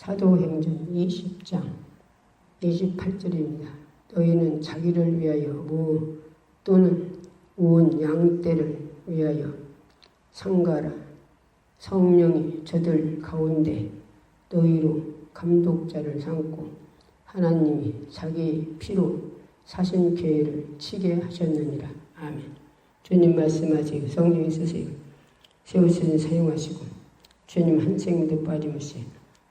사도행전 20장 28절입니다. 너희는 자기를 위하여 무 또는 온 양떼를 위하여 상가라. 성령이 저들 가운데 너희로 감독자를 삼고 하나님이 자기 피로 사신 교회를 치게 하셨느니라. 아멘. 주님 말씀하세요. 성령이 쓰세요. 세우시는 사용하시고 주님 한 생명도 빠짐없이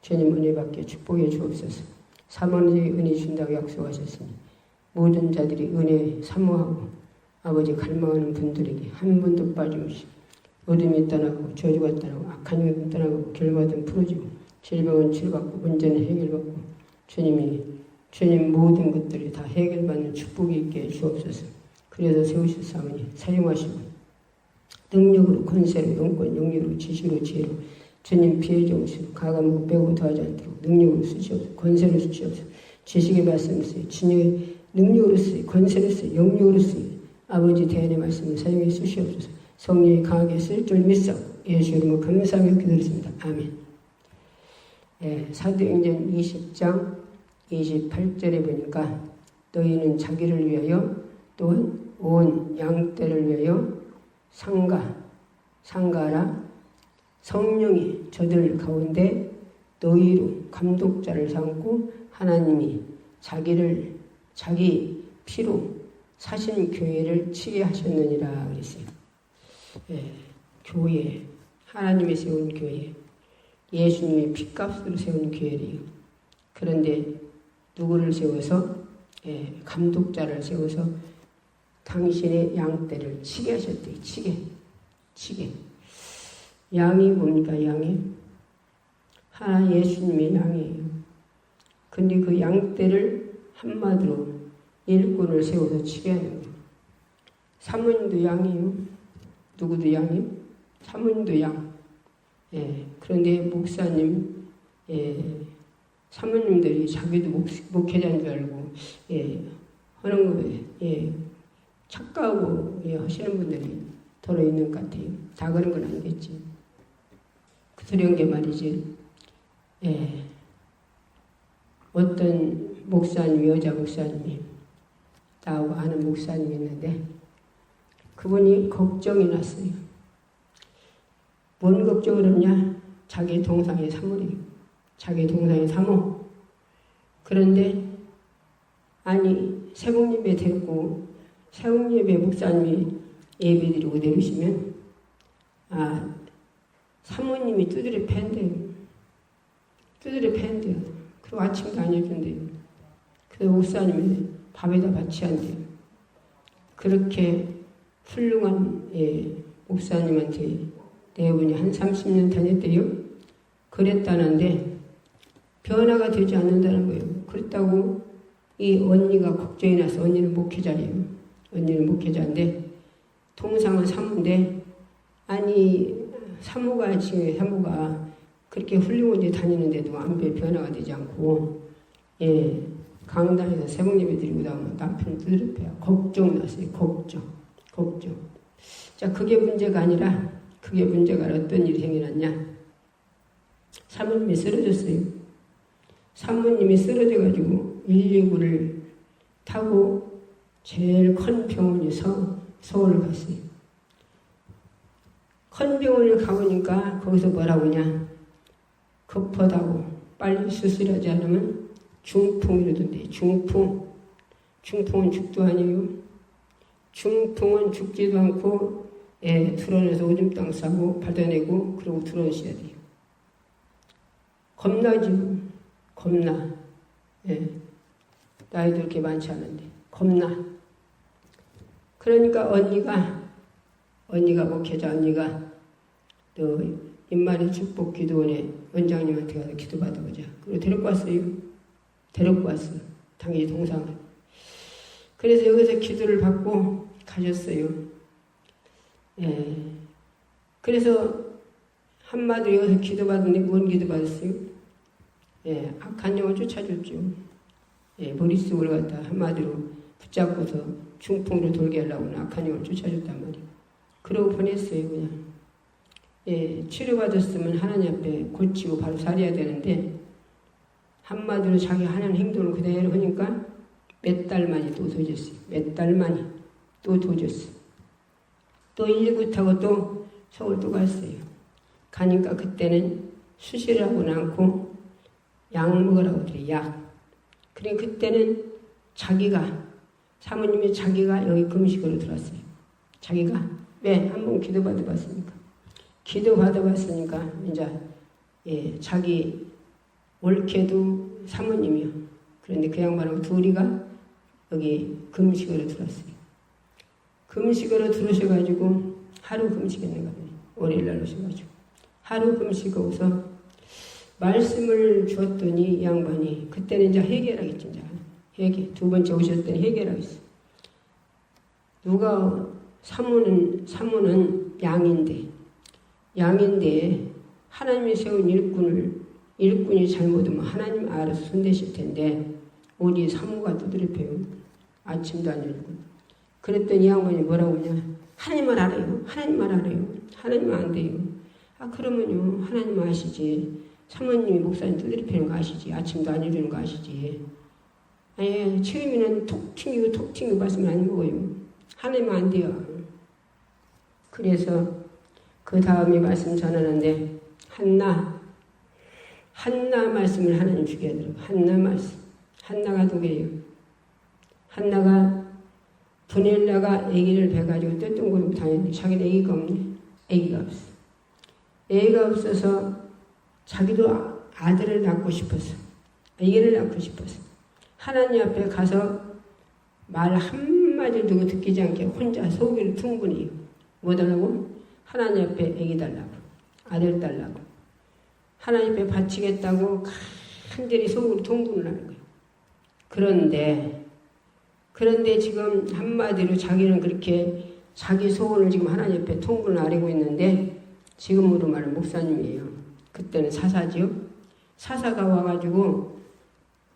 주님 은혜 받게 축복해 주옵소서. 사모의 은혜 준다고 약속하셨으니 모든 자들이 은혜 사모하고 아버지 갈망하는 분들에게 한 분도 빠짐없이 어둠이 떠나고 저주가 떠나고 악한 영이 떠나고 결과는 풀어지고 질병은 치료받고 문제는 해결받고 주님 모든 것들이 다 해결받는 축복이 있게 주옵소서. 그래서 세우실 사모니 사용하시고 능력으로 권세로 용권 용력으로 지시로 지혜로 주님 피해 주옵시고 가감하고 빼고 더하지 않도록 능력으로 쓰시옵소서. 권세로 쓰시옵소서. 지식의 말씀을 쓰여 진영의 능력으로 쓰여 권세로 쓰여 용력으로 쓰여 아버지 대안의 말씀을 사용해 주시옵소서. 성령이 강하게 쓸 줄 믿사 예수 이름으로 감사하며 기도드렸습니다. 아멘. 사도행전 20장 28절에 보니까 너희는 자기를 위하여 또한 온 양떼를 위하여 상가라. 성령이 저들 가운데 너희로 감독자를 삼고 하나님이 자기 피로 사신 교회를 치게 하셨느니라 그랬어요. 교회, 하나님이 세운 교회, 예수님이 핏값으로 세운 교회래요. 그런데 누구를 세워서? 감독자를 세워서 당신의 양떼를 치게 하셨대요. 치게. 양이 뭡니까? 양이? 하나 예수님의 양이에요. 근데 그 양떼를 한마디로 일꾼을 세워서 치게 하는 거예요. 사모님도 양이에요. 누구도 양이에요? 사모님도 양. 그런데 목사님, 사모님들이 자기도 목회자인 줄 알고, 하는 거에, 착각하고 하시는 분들이 더러 있는 것 같아요. 다 그런 건 아니겠지. 그런 게 말이지. 어떤 목사님, 여자 목사님이 나하고 아는 목사님이 있는데 그분이 걱정이 났어요. 뭔 걱정을 했냐? 자기 동상의 사모래요. 자기 동상의 사모. 그런데 아니 새벽예배 데리고 새벽예배 목사님이 예배드리고 내리시면 사모님이 두드려 팬대요. 그리고 아침도 안 해준대요. 그래서 목사님이 밥에다 바치한대요. 그렇게 훌륭한 목사님한테 내분이 한 30년 다녔대요. 그랬다는데 변화가 되지 않는다는 거예요. 그렇다고 이 언니가 걱정이 나서 언니는 목회자래요. 언니는 목회자인데 동상은 사모인데 아니 사모가 그렇게 훌륭한데 다니는데도 안 변화가 되지 않고 강당에서 새벽예배 드리고 나오면 남편 두드려요. 걱정 났어요. 걱정. 자, 그게 문제가 어떤 일이 생겨났냐? 사모님이 쓰러졌어요. 사모님이 쓰러져가지고 119를 타고 제일 큰 병원이 서울 갔어요. 큰 병원을 가보니까 거기서 뭐라고 하냐? 급하다고 빨리 수술하지 않으면 중풍이라던데. 중풍은 죽도 아니에요. 중풍은 죽지도 않고 들어내서 오줌 땅 싸고 받아내고 그러고 들어오셔야 돼요. 겁나. 나이도 이렇게 많지 않은데 겁나. 그러니까 언니가 목회자 언니가 또 인마리 축복 기도원에 원장님한테 가서 기도 받아보자. 그리고 데리고 왔어. 당연히 동상을. 그래서 여기서 기도를 받고 가셨어요. 그래서 한마디로 여기서 기도 받는데 뭔 기도 받았어요? 악한 영을 쫓아줬죠. 머릿속을 갖다 한마디로 붙잡고서 중풍으로 돌게 하려고 악한 영을 쫓아줬단 말이에요. 그러고 보냈어요, 그냥. 치료받았으면 하나님 앞에 고치고 바로 살아야 되는데 한마디로 자기 하는 행동을 그대로 하니까 몇 달 만에 또 도졌어요. 몇 달 만에 또 도졌어요. 또 119 타고 또 서울 또 갔어요. 가니까 그때는 수시를 하고는 않고 약 먹으라고 그래요. 약. 그래 그때는 자기가 사모님이 자기가 여기 금식으로 들었어요. 자기가 왜? 한번 기도 받아봤으니까. 기도 받아봤으니까 이제 자기 올케도 사모님이요. 그런데 그 양반하고 둘이가 여기 금식으로 들었어요. 금식으로 들으셔가지고 하루 금식했는가 봐요. 월요일날 오셔가지고 하루 금식하고서 말씀을 주었더니 이 양반이 그때는 이제 해결하겠지. 이제 회개. 두 번째 오셨더니 회개라겠어. 누가 사모는 양인데 하나님이 세운 일꾼이 잘못하면 하나님 알아서 손대실 텐데 어디 사모가 두드려 패요. 아침도 안 일꾼. 그랬더니 이 양반이 뭐라고 하냐. 하나님만 알아요. 하나님만 알아요. 하나님은 안 돼요. 아 그러면요 하나님 아시지. 사모님이 목사님 두드려 패는 거 아시지. 아침도 안 일어나는 거 아시지. 아예 처음에는 톡 튕기고 말씀을 안 먹어요. 하나님은 안 돼요. 그래서 그 다음에 말씀 전하는데 한나 말씀을 하나님 주게 하더라고요. 한나 말씀. 한나가 누구예요? 한나가 분엘라가 아기를 배가지고 떼뚱거리고 다녔는데 자기는 아기가 없네. 아기가 없어. 아기가 없어서 자기도 아들을 낳고 싶어서 아기를 낳고 싶어서 하나님 앞에 가서 말 한마디를 두고 듣기지 않게 혼자 속으로 퉁분해요. 뭐 달라고? 하나님 앞에 아기 달라고. 아들 달라고. 하나님 앞에 바치겠다고 간절히 속으로 통분을 하는 거예요. 그런데 지금 한마디로 자기는 그렇게 자기 소원을 지금 하나님 앞에 통분을 아뢰고 있는데 지금으로 말하면 목사님이에요. 그때는 사사지요. 사사가 와가지고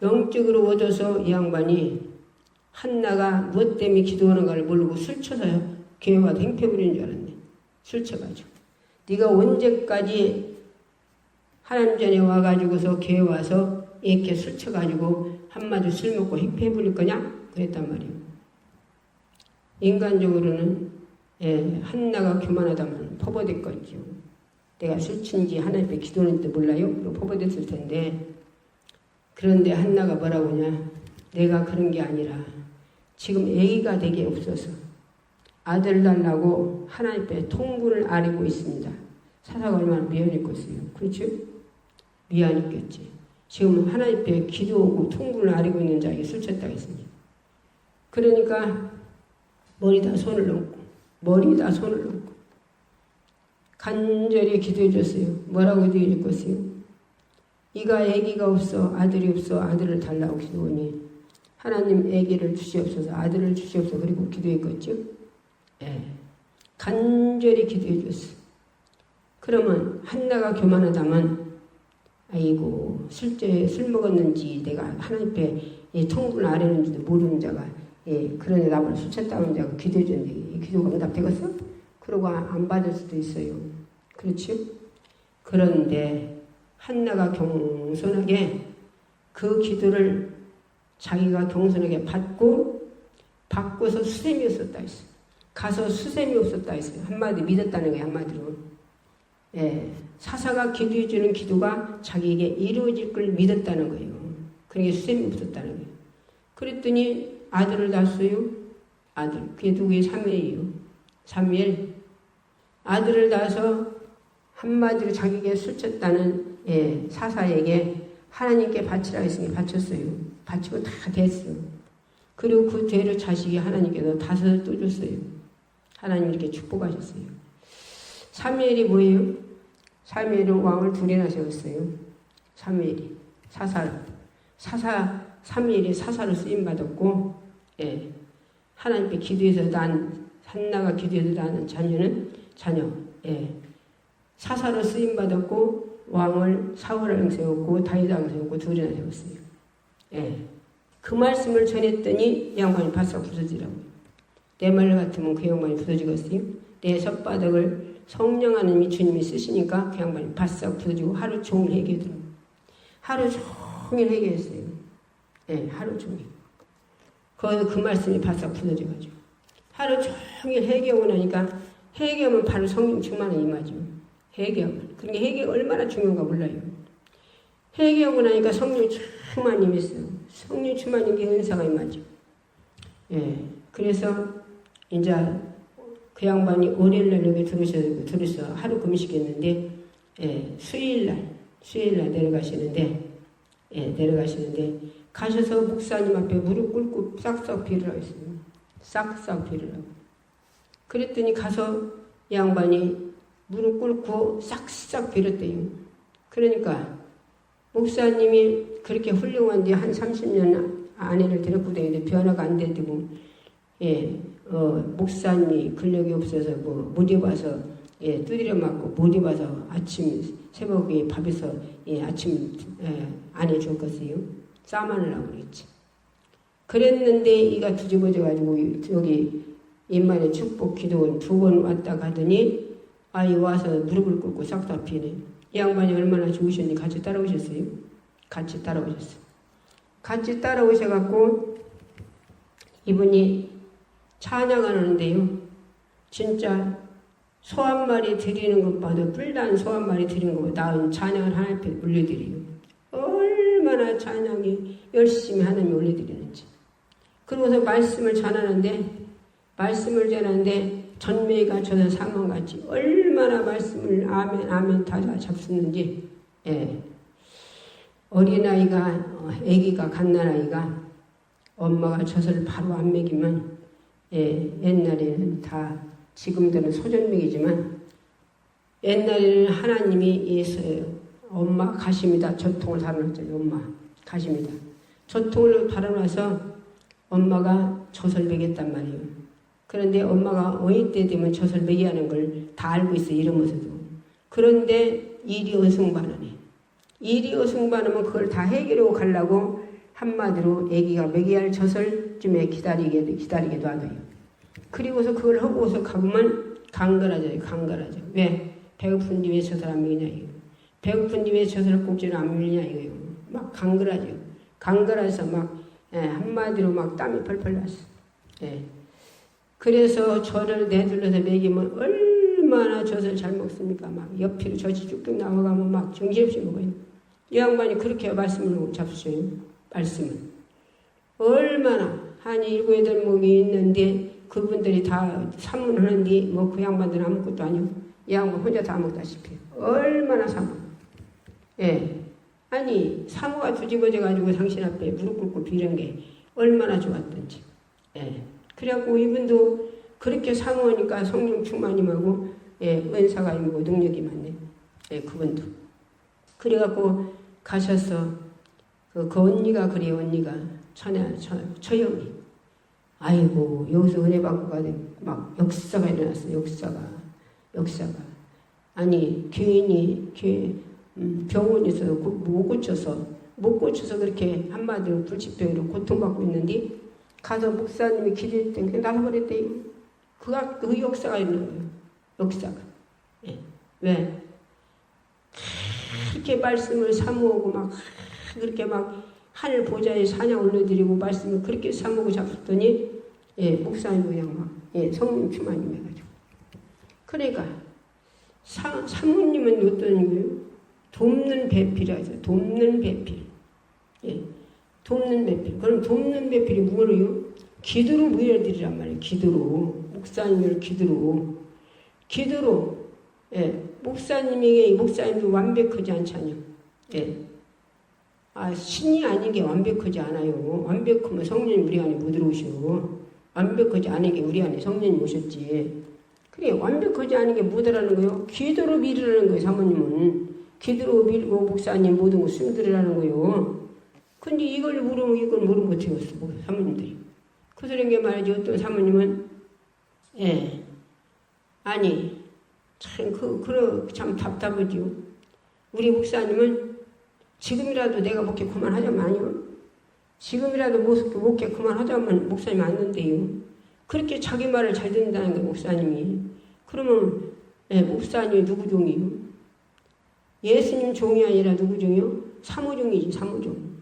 영적으로 얻어서 이 양반이 한나가 무엇 때문에 기도하는가를 모르고 술 쳐서요. 교회가 행패 부리는 줄 알았네. 술 쳐가지고. 네가 언제까지 하나님 전에 와가지고서 교회 와서 이렇게 술 쳐가지고 한마디 술 먹고 행패 부릴 거냐? 그랬단 말이에요. 인간적으로는 한나가 교만하다면 퍼버될 거죠. 내가 술 친지 하나님 앞에 기도하는데 몰라요? 그리고 퍼버됐을 텐데 그런데 한나가 뭐라고 하냐? 내가 그런 게 아니라 지금 아기가 되게 없어서 아들 달라고 하나님 앞에 통분을 아뢰고 있습니다. 사사가 얼마나 미안했겠어요. 그렇죠? 미안했겠지. 지금 하나님 앞에 기도하고 통분을 아뢰고 있는 자에게 술 쳤다고 했습니다. 그러니까 머리다 손을 얹고 간절히 기도해 줬어요. 뭐라고 기도해 줬겠어요? 이가 아기가 없어 아들이 없어 아들을 달라고 기도하니 하나님 아기를 주시옵소서 아들을 주시옵소서 그리고 기도했겠죠? 간절히 기도해 줬어. 그러면 한나가 교만하다면 아이고 술 먹었는지 내가 하나님 앞에 통분을 아뢰는지도 모르는 자가 그러니 나보다 술 쳤다는 자가 기도해 줬는데 이 기도가 응답되겠어? 그러고 안 받을 수도 있어요. 그렇지? 그런데 한나가 경손하게 그 기도를 자기가 경손하게 받고서 수셈이 없었다 했어요. 가서 수셈이 없었다 했어요. 한마디 믿었다는 거예요. 한마디로. 사사가 기도해주는 기도가 자기에게 이루어질 걸 믿었다는 거예요. 그러니까 수셈이 없었다는 거예요. 그랬더니 아들을 낳았어요. 아들. 그게 누구예요? 사무엘이에요. 사무엘. 아들을 낳아서 한마디로 자기에게 술쳤다는 사사에게 하나님께 바치라 했으니 바쳤어요. 바치고 다 됐어요. 그리고 그 뒤로 자식이 하나님께서 5을 또 줬어요. 하나님 이렇게 축복하셨어요. 사무엘이 뭐예요? 사무엘은 왕을 2이나 세웠어요. 사무엘이. 사무엘이 사사로 쓰임받았고, 하나님께 기도해서 한나가 기도해서 낳은 자녀, 사사로 쓰임받았고, 왕을 사울왕 세웠고, 다윗왕 세웠고, 2이나 세웠어요. 그 말씀을 전했더니 이 양반이 바싹 부서지라고요. 내 말 같으면 그 양반이 부서지겠어요? 내 손바닥을 성령 하나님이 주님이 쓰시니까 그 양반이 바싹 부서지고 하루 종일 얘기하더라고요. 하루 종일 회개했어요. 예, 하루 종일. 그 말씀이 바싹 부서져가지고. 하루 종일 회개하고 나니까 회개하면 바로 성령 충만이 임하죠. 회개하면. 그러니까 회개가 얼마나 중요한가 몰라요. 회개하고 나니까 성령 충만이 임했어요. 성령 충만인 게 은사가 임하죠. 예, 그래서 이제 그 양반이 월요일날 여기 들으셔서 하루 금식했는데, 예, 수요일날 내려가시는데, 가셔서 목사님 앞에 무릎 꿇고 싹싹 비를 하고 있어요. 싹싹 비를 하고. 그랬더니 가서 양반이 무릎 꿇고 싹싹 빌었대요. 그러니까 목사님이 그렇게 훌륭한데 한 30년 아내를 데리고 다니는데 변화가 안 되고, 예, 목사님이 근력이 없어서 못 입어서, 예, 두드려 맞고 못 입어서 아침 새벽에 밥에서, 예, 아침 안 해줬겠어요. 싸마느라고 그랬지. 그랬는데 이가 뒤집어져가지고 여기 인만의 축복 기도원 2번 왔다 가더니 아이 와서 무릎을 꿇고 싹다 피네. 이 양반이 얼마나 좋으셨니? 같이 따라오셨어요? 같이 따라오셨어요. 같이 따라오셔갖고 이분이 찬양하는데요. 진짜 소 한 마리 드리는 것보다 뿔난 소 한 마리 드리는 것보다 나은 찬양을 하나님께 올려드려요. 얼마나 찬양이 열심히 하나님이 올려드리는지. 그러고서 말씀을 전하는데 전매가 저는 사망같이 얼마나 말씀을 아멘 다 잡수는지. 예. 어린아이가 아기가 갓난아이가 엄마가 젖을 바로 안 먹이면, 예, 옛날에는 다 지금들은 소전맥이지만 옛날에는 하나님이 엄마 가심이다 젖통을 달아놨잖아요. 엄마 가심이다 젖통을 달아놔서 엄마가 젖을 먹였단 말이에요. 그런데 엄마가 어린 때 되면 젖을 먹여야 하는 걸 다 알고 있어, 이러면서도. 그런데 일이 어승반하네. 일이 어승반하면 그걸 다 해결하고 가려고 한마디로 아기가 먹여야 할 젖을 쯤에 기다리게도 하고요. 그리고서 그걸 하고서 가보면 강걸하죠. 왜? 배고픈데 왜 젖을 안 먹이냐 이거. 배고픈데 왜 젖을 꼭지를 안 먹이냐 이거요. 막 강걸하죠. 강걸해서 막, 예, 한마디로 막 땀이 펄펄 났어. 예. 그래서 저를 내둘러서 먹이면 얼마나 젖을 잘 먹습니까? 막 옆으로 젖이 쭉쭉 나와가면 막 정신없이 먹어요. 이 양반이 그렇게 말씀을 잡수셔요. 말씀을. 얼마나 한 7, 8목이 있는데 그분들이 다 산문하는데 뭐 그 양반들은 아무것도 아니고 이 양반 혼자 다 먹다시피. 얼마나 사모. 예. 아니 사모가 뒤집어져가지고 당신 앞에 무릎 꿇고 비는 게 얼마나 좋았던지. 예. 그래갖고 이분도 그렇게 사모하니까 성령 충만임하고, 예, 은사가 임고 능력이 많네. 예, 그분도. 그래갖고 가셔서 그 언니가 그래요. 언니가 처형이. 아이고 여기서 은혜 받고 가대 막 역사가 일어났어. 역사가. 아니 교인이 병원에서 못 고쳐서 그렇게 한마디로 불치병으로 고통받고 있는데 가서 목사님이 기도할 때 그냥 나서버렸대요. 그 역사가 있는 거예요. 역사가. 예. 왜? 그렇게 말씀을 사모하고 막 그렇게 막 하늘 보좌에 사냥 올려드리고 말씀을 그렇게 사모하고 잡았더니, 예, 목사님도 그냥 막, 예, 성령 충만임 해가지고. 그러니까 사모님은 어떤 거예요? 돕는 배필이라죠. 돕는 배필. 예. 돕는 배필. 그럼 돕는 배필이 뭐예요? 기도로 모여드리란 말이에요. 기도로. 목사님을 기도로. 예. 목사님도 완벽하지 않잖아요. 예. 신이 아닌 게 완벽하지 않아요. 완벽하면 성령님 우리 안에 못 들어오셔. 완벽하지 않은 게 우리 안에 성령님 오셨지. 그래, 완벽하지 않은 게 뭐더라는 거예요? 기도로 밀으라는 거예요, 사모님은. 기도로 밀고 목사님 모든 거 숨들으라는 거예요. 근데 이걸 모르면 어떻게 했어, 사모님들이. 그 소린 게 말이지, 어떤 사모님은, 예. 아니, 참 답답하지요. 우리 목사님은 지금이라도 내가 목회 그만하자면요. 지금이라도 목회 그만하자면 목사님 안 된대요. 그렇게 자기 말을 잘 듣는다는 거예요, 목사님이. 그러면, 예, 목사님이 누구 종이요? 예수님 종이 아니라 누구 종이요? 사모종이지, 사모종.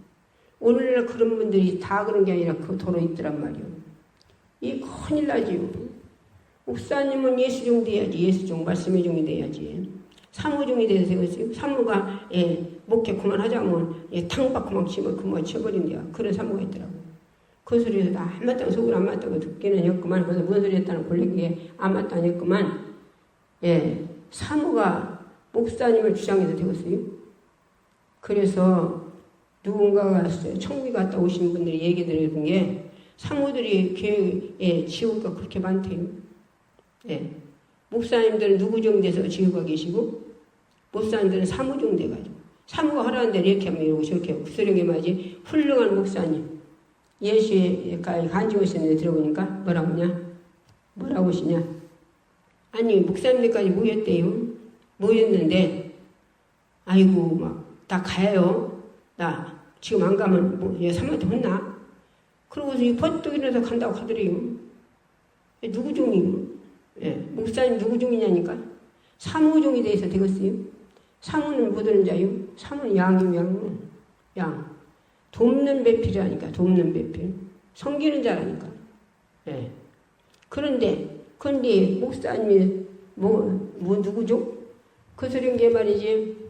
오늘날 그런 분들이 다 그런 게 아니라 그 도로 있더란 말이요. 이 큰일 나지요. 목사님은 예수종 돼야지. 예수종 말씀의 종이 돼야지. 사무종이 돼서 되겠어요. 사무가 목회 그만하자면 탕 받고 막 그만 쳐버린대요. 그런 사무가 있더라고. 그 소리에서 나 안 맞다고 속으로 안 맞다고 듣기는 했구만. 그래서 뭔 소리 했다는 골래기에 안 맞다고 했구만. 사무가 목사님을 주장해서 되겠어요. 그래서 누군가가 천국에 갔다 오신 분들이 얘기 들은 게 사무들이 교회에 지옥가 그렇게 많대요. 목사님들은 누구종 돼서 지옥가 계시고 목사님들은 사무종 돼가지고 사무가 하라는 대로 이렇게 하면 이러고 저렇게 하고 그 소리가 맞지. 훌륭한 목사님 예수에 간증 오셨는데 들어보니까 뭐라고 하냐? 뭐라고 하시냐? 아니 목사님들까지 모였대요. 모였는데 아이고 막 나 가요. 나 지금 안 가면 뭐 사모한테 혼나? 그러고서 이 번뜩 일어나서 간다고 하더래요. 누구 종이요? 목사님 누구 종이냐니까? 사무종이 돼서 되겠어요? 사무는 못 오는 자요? 사무는 양이요, 양. 돕는 배필이라니까, 돕는 배필. 섬기는 자라니까. 그런데 목사님이 누구죠? 그 소린 게 말이지.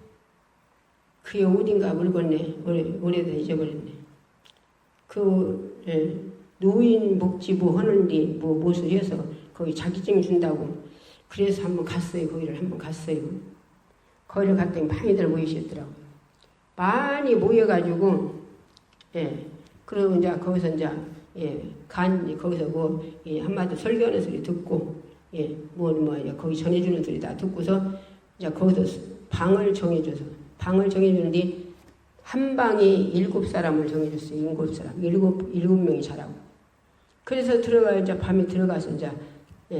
그게 어딘가 물건네. 오래다 잊어버렸네. 노인 복지부 하는데 무엇을 해서 거기 자격증 준다고. 그래서 한번 갔어요. 거기를 한번 갔어요. 거기를 갔더니 많이들 모이셨더라고요. 많이 모여가지고, 그리고 이제 거기서 거기서 한마디 설교하는 소리 듣고, 거기 전해주는 소리 다 듣고서, 이제 거기서 방을 정해주는데, 한 방에 7사람을 정해줬어요. 7사람. 7명이 자라고. 그래서 이제 밤에 들어가서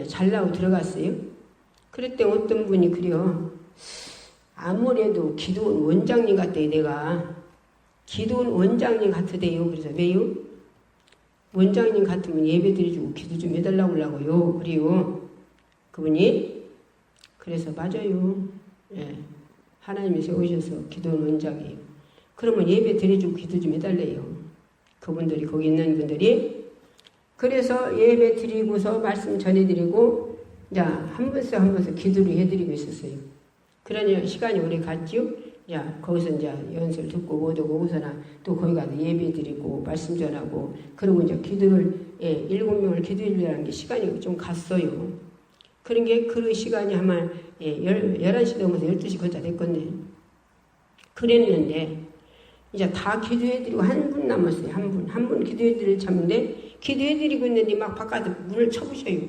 잘라고 들어갔어요. 그랬더니 어떤 분이 그래요. 아무래도 기도원 원장님 같대요, 내가. 기도원 원장님 같으대요. 그래서 왜요? 원장님 같으면 예배 드려주고 기도 좀 해달라고 하려고요. 그래요. 그분이. 그래서 맞아요. 하나님이 세우셔서 기도원 원장이에요. 그러면 예배 드려주고 기도 좀 해달래요. 그분들이, 거기 있는 분들이. 그래서 예배 드리고서 말씀 전해드리고, 한 번씩 기도를 해드리고 있었어요. 그러니 시간이 오래 갔죠? 거기서 연설 듣고 못 오고 오고서나 또 거기 가서 예배 드리고 말씀 전하고, 그리고 기도를, 7명을 기도해주려는 게 시간이 좀 갔어요. 그런 게 그 시간이 아마 11시 넘어서 12시 거다 됐겠네. 그랬는데, 이제 다 기도해드리고 한 분 남았어요. 한 분 기도해드릴 참인데, 기도해드리고 있는데 막 바깥에 문을 쳐부셔요.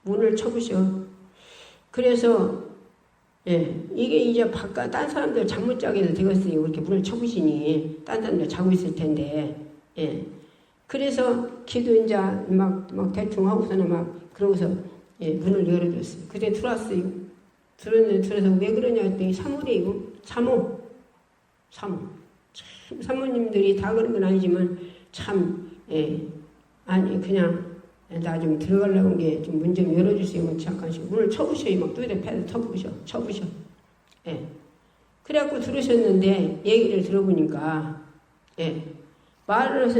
문을 쳐부셔. 그래서, 이게 이제 바깥, 딴 사람들 잠 못 자게 해서 되겠어요. 이렇게 문을 쳐부시니. 딴 사람들 자고 있을 텐데, 그래서 기도 이제 막 대충 하고서는 그러고서, 문을 열어줬어요. 그때 들어왔어요. 들어서 왜 그러냐 했더니 사모래요. 사모. 사모님들이 다 그런 건 아니지만 아니 그냥 나 좀 들어가려고 한 게 좀 문 좀 열어주세요. 잠깐씩 문을 쳐부셔요. 막 뚜레 패드 쳐부셔. 그래갖고 들으셨는데 얘기를 들어보니까 말을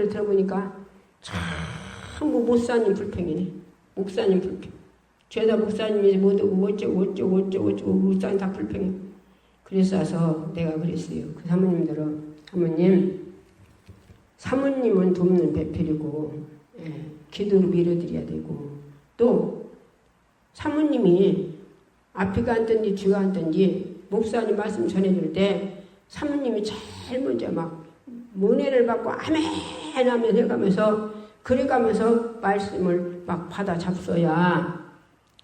들어보니까 참 목사님 불평이네. 목사님 불평. 죄다 목사님이 뭐고 어쩌고 목사님 다 불평해. 그래서 와서 내가 그랬어요. 그 사모님들은 사모님은 돕는 배필이고 기도로 밀어드려야 되고, 또 사모님이 앞이가 앉든지 뒤가 앉든지 목사님 말씀 전해줄 때 사모님이 제일 먼저 막 은혜를 받고 아멘 하면 해가면서 그래가면서 말씀을 막 받아 잡숴야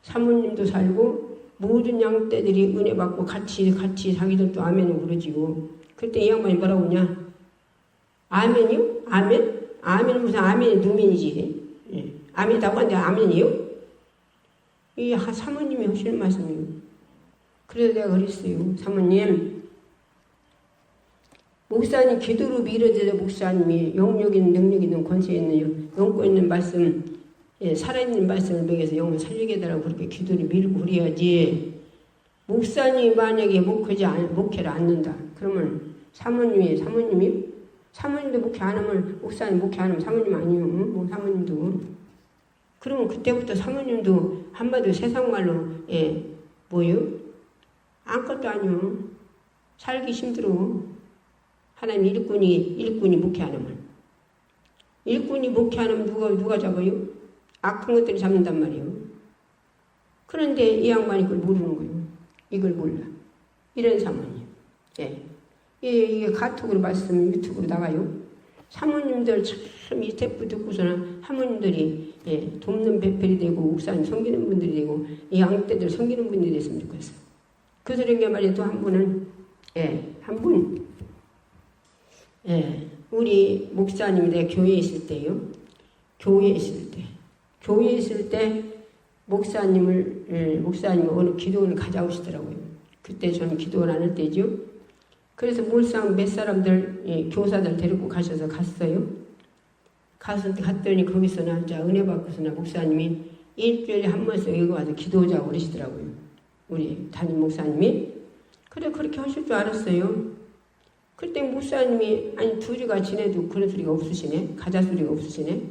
사모님도 살고 모든 양떼들이 은혜 받고 같이 자기들도 아멘을 그러지요. 그때 이 양반이 뭐라고 하냐? 아멘이요? 아멘? 아멘은 무슨 아멘이 누멘이지. 아멘이라고 하는데 아멘이요? 이 사모님이 하시는 말씀이에요. 그래서 내가 그랬어요. 사모님, 목사님 기도로 밀어드려 목사님이 영역 있는 능력 있는 권세 있는 영권 있는 말씀, 살아있는 말씀을 먹여서 영을 살리게 해달라고 그렇게 기도를 밀고 그래야지. 목사님이 만약에 목회를 않는다. 그러면 사모님도 목회 안 하면, 목사님 목회 안 하면 사모님 아니에요. 뭐 사모님도. 그러면 그때부터 사모님도 한마디로 세상 말로, 뭐요? 아무것도 아니요. 살기 힘들어. 하나님 일꾼이 목회 안 하면. 일꾼이 목회 안 하면 누가 잡아요? 악한 것들이 잡는단 말이에요. 그런데 이 양반이 그걸 모르는 거예요. 이걸 몰라. 이런 사모님. 이게 카톡으로 말씀 유튜브로 나가요. 사모님들 참 이 스태프 듣고서는 사모님들이 돕는 배필이 되고 목사님 섬기는 분들이 되고 이 양떼들 섬기는 분들이 됐으면 좋겠어요. 그 소리가 말이에요. 또 한 분은 우리 목사님이 내가 교회에 있을 때요. 교회에 있을 때 목사님이 어느 기도원을 가져오시더라고요. 그때 저는 기도를 안 할 때죠. 그래서 몰상 몇 사람들, 교사들 데리고 갔어요. 갔더니 거기서나 이제 은혜 받고서나 목사님이 일주일에 한 번씩 여기 와서 기도하자고 그러시더라고요. 우리 담임 목사님이. 그래, 그렇게 하실 줄 알았어요. 그때 목사님이, 아니, 둘이가 지내도 그런 소리가 없으시네. 가자 소리가 없으시네.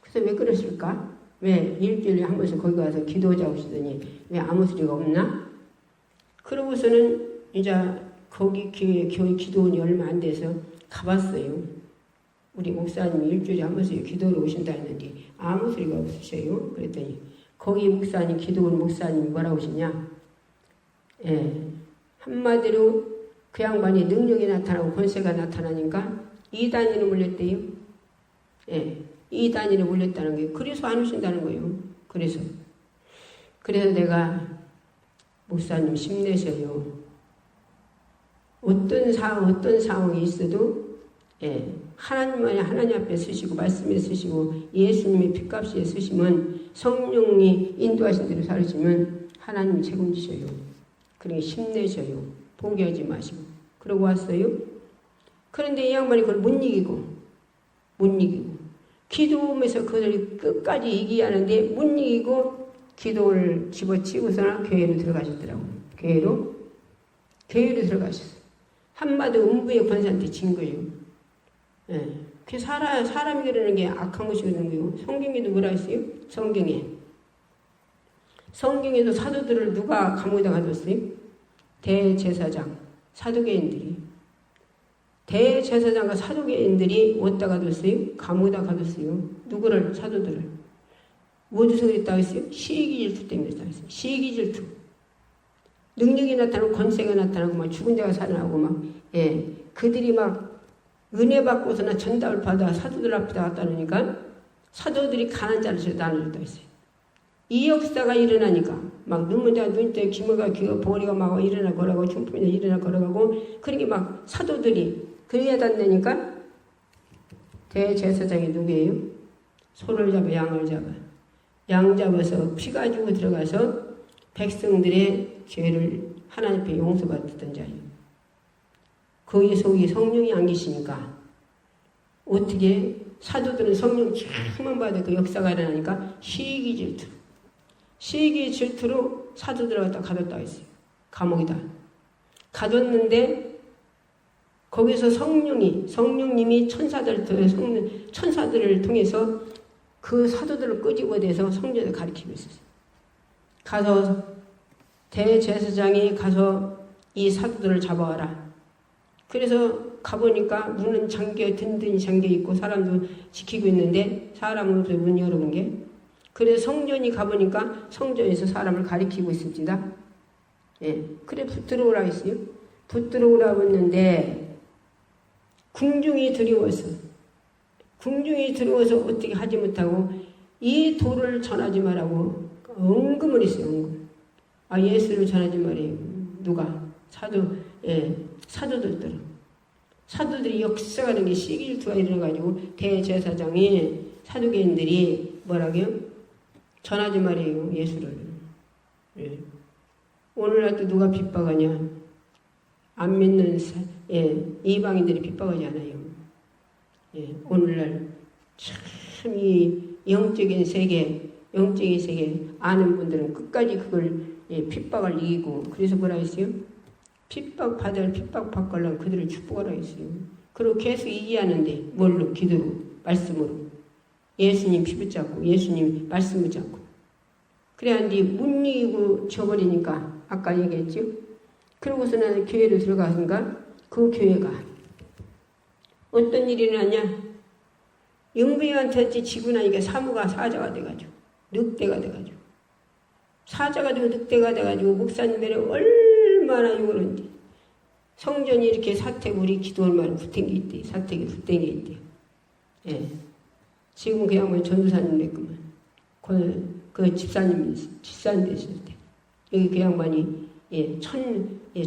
그래서 왜 그러실까? 왜 일주일에 한 번씩 거기 가서 기도하자고 하시더니 왜 아무 소리가 없나? 그러고서는 이제 거기 교회 기도원이 얼마 안 돼서 가봤어요. 우리 목사님이 일주일에 한 번씩 기도로 오신다 했는데 아무 소리가 없으셔요. 그랬더니 거기 목사님, 기도원 목사님이 뭐라고 하시냐? 한마디로 그 양반이 능력이 나타나고 권세가 나타나니까 이단위로 몰렸대요. 이단위로 몰렸다는 거예요. 그래서 안 오신다는 거예요. 그래서 내가 목사님 힘내셔요. 어떤 상황이 있어도 하나님 앞에 쓰시고 말씀에 쓰시고 예수님의 핏값에 쓰시면 성령이 인도하신 대로 살으시면 하나님이 책임지셔요. 그러니 힘내셔요. 포기하지 마시고. 그러고 왔어요. 그런데 이 양반이 그걸 못 이기고 기도하면서 그들이 끝까지 이기게 하는데 못 이기고 기도를 집어치우고서는 교회로 들어가셨더라고요. 교회로 들어가셨어요. 한마디로 음부의 권세한테 진 거예요. 그 사람이 그러는 게 악한 것이 그러는 거예요. 성경에도 뭐라 했어요? 성경에도 사도들을 누가 감옥에다 가뒀어요? 대제사장, 대제사장과 사도계인들이 어디다 가뒀어요? 감옥에다 가뒀어요. 누구를? 사도들을. 뭐해서 그랬다고 했어요? 시기질투 때문에 그랬다고 했어요. 시기질투. 능력이 나타나고 권세가 나타나고 막 죽은 자가 살아나고 막 그들이 막 은혜 받고서나 전답을 받아 사도들 앞에다 갖다 놓으니까 사도들이 가난 자를 나눠줬다고 했어요. 이 역사가 일어나니까 막 눈먼 자가 눈뜨 기모가 귀가 보리가 막 일어나 걸어가고 중풍이 일어나 걸어가고 그러게 막 사도들이 그래야 된다니까 대제사장이 누구예요? 소를 잡아 양 잡아서 피 가지고 들어가서 백성들의 죄를 하나님 앞에 용서받았던 자예요. 거기 속에 성령이 안 계시니까 어떻게 사도들은 성령 충만 받아 그 역사가 일어나니까 시기 질투로 사도들을 갖다 가뒀다 했어요. 감옥이다. 가뒀는데 거기서 성령님이 천사들을 통해서 그 사도들을 끄집어내서 성전을 가리키고 있었어요. 가서 대제사장이 가서 이 사도들을 잡아와라. 그래서 가보니까 문은 든든히 잠겨있고 사람도 지키고 있는데 사람은 없어요. 문 열어본 게. 그래서 성전이 가보니까 성전에서 사람을 가리키고 있습니다. 그래 붙들어오라 했어요. 붙들어오라고 했는데 궁중이 두려워서 어떻게 하지 못하고 이 도를 전하지 말라고 은금을 했어요. 은금. 예수를 전하지 말아요. 누가? 사도들이 역사가 된 게 시기질투가 일어나가지고 대제사장이 사두개인들이 뭐라고요? 전하지 말아요. 예수를. 오늘날도 누가 핍박하냐? 안 믿는 이방인들이 핍박하지 않아요. 오늘날 참 이 영적인 세계 아는 분들은 끝까지 그걸 핍박을 이기고 그래서 뭐라 했어요? 핍박 받으려면 그들을 축복하라 했어요. 그리고 계속 이기하는데 뭘로? 기도로, 말씀으로. 예수님 피 붙잡고 예수님 말씀 붙잡고. 그래야 하는데 못 이기고 져버리니까 아까 얘기했죠. 그러고서는 교회로 들어가니까 그 교회가 어떤 일이 일어나냐? 영부인한테 지고 나니까 사무가 사자가 돼가지고 늑대가 돼가지고 사자가 되고 늑대가 돼가지고 목사님들이 얼마나 욕을 하는지 성전이 이렇게 사택 우리 기도할 만한 붙은 게 있대. 사택이 붙은 게 있대. 예. 지금 그 양반 전도사님 됐구만. 그 집사님 되실 때 여기 그 양반이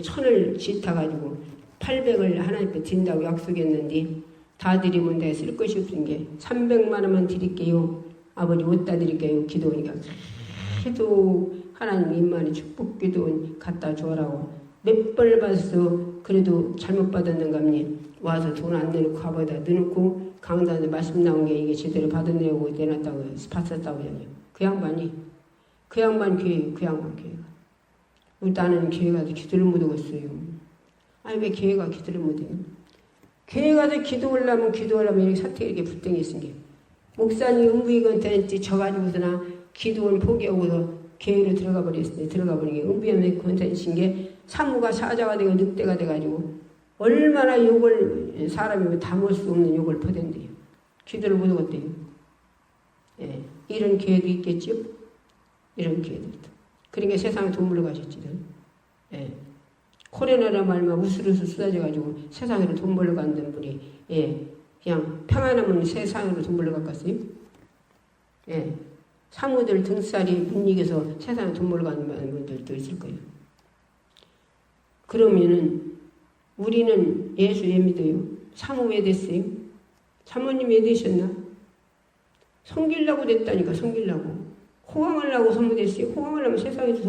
천을 짓타가지고 800을 하나님 앞에 드린다고 약속했는데 다 드리면 내가 쓸 것이 없은 게 300만 원만 드릴게요. 아버지 어디다 드릴게요. 기도하니까 계속 하나님 입만에 축복 기도 갖다 줘라고 몇 번을 받았어. 그래도 잘못 받았는가 하니 와서 돈 안 내놓고 가방에다 넣어놓고 강단에 말씀 나온 게 이게 제대로 받아내고 내놨다고 받았다고 해요. 그 양반 교회, 그 양반 교회가. 우리 나는 교회 가서 기도를 못 하겠어요. 아니 왜 교회가 기도를 못 해요? 교회 가서 기도하려면 이렇게 사택 이렇게 붙댕이 있은 게 목사님 음부이건한테 져가지고서나 기도를 포기하고서 교회로 들어가 버렸어요. 들어가 버린 게 음부이건한테 건센신 게 사무가 사자가 되고 늑대가 돼가지고 얼마나 욕을 사람이 담을 수 없는 욕을 퍼댄대요. 기도를 못 하겠대요. 예, 이런 교회도 있겠죠? 이런 교회들도. 그러니까 세상에 돈 벌러가셨지. 예. 코로나라 말만 우스르스 쏟아져가지고 세상으로 돈 벌러 간다는 분이 그냥 평안하면 세상으로 돈 벌러 갔겠어요? 예. 사무들 등살이 못 이겨서 세상에 돈 벌러 가는 분들도 있을 거예요. 그러면은 우리는 예수 왜 믿어요? 사무 왜 됐어요? 사모님 왜 되셨나? 섬기려고 됐다니까. 섬기려고. 호강하려고 사무됐어요. 호강하려면 세상에서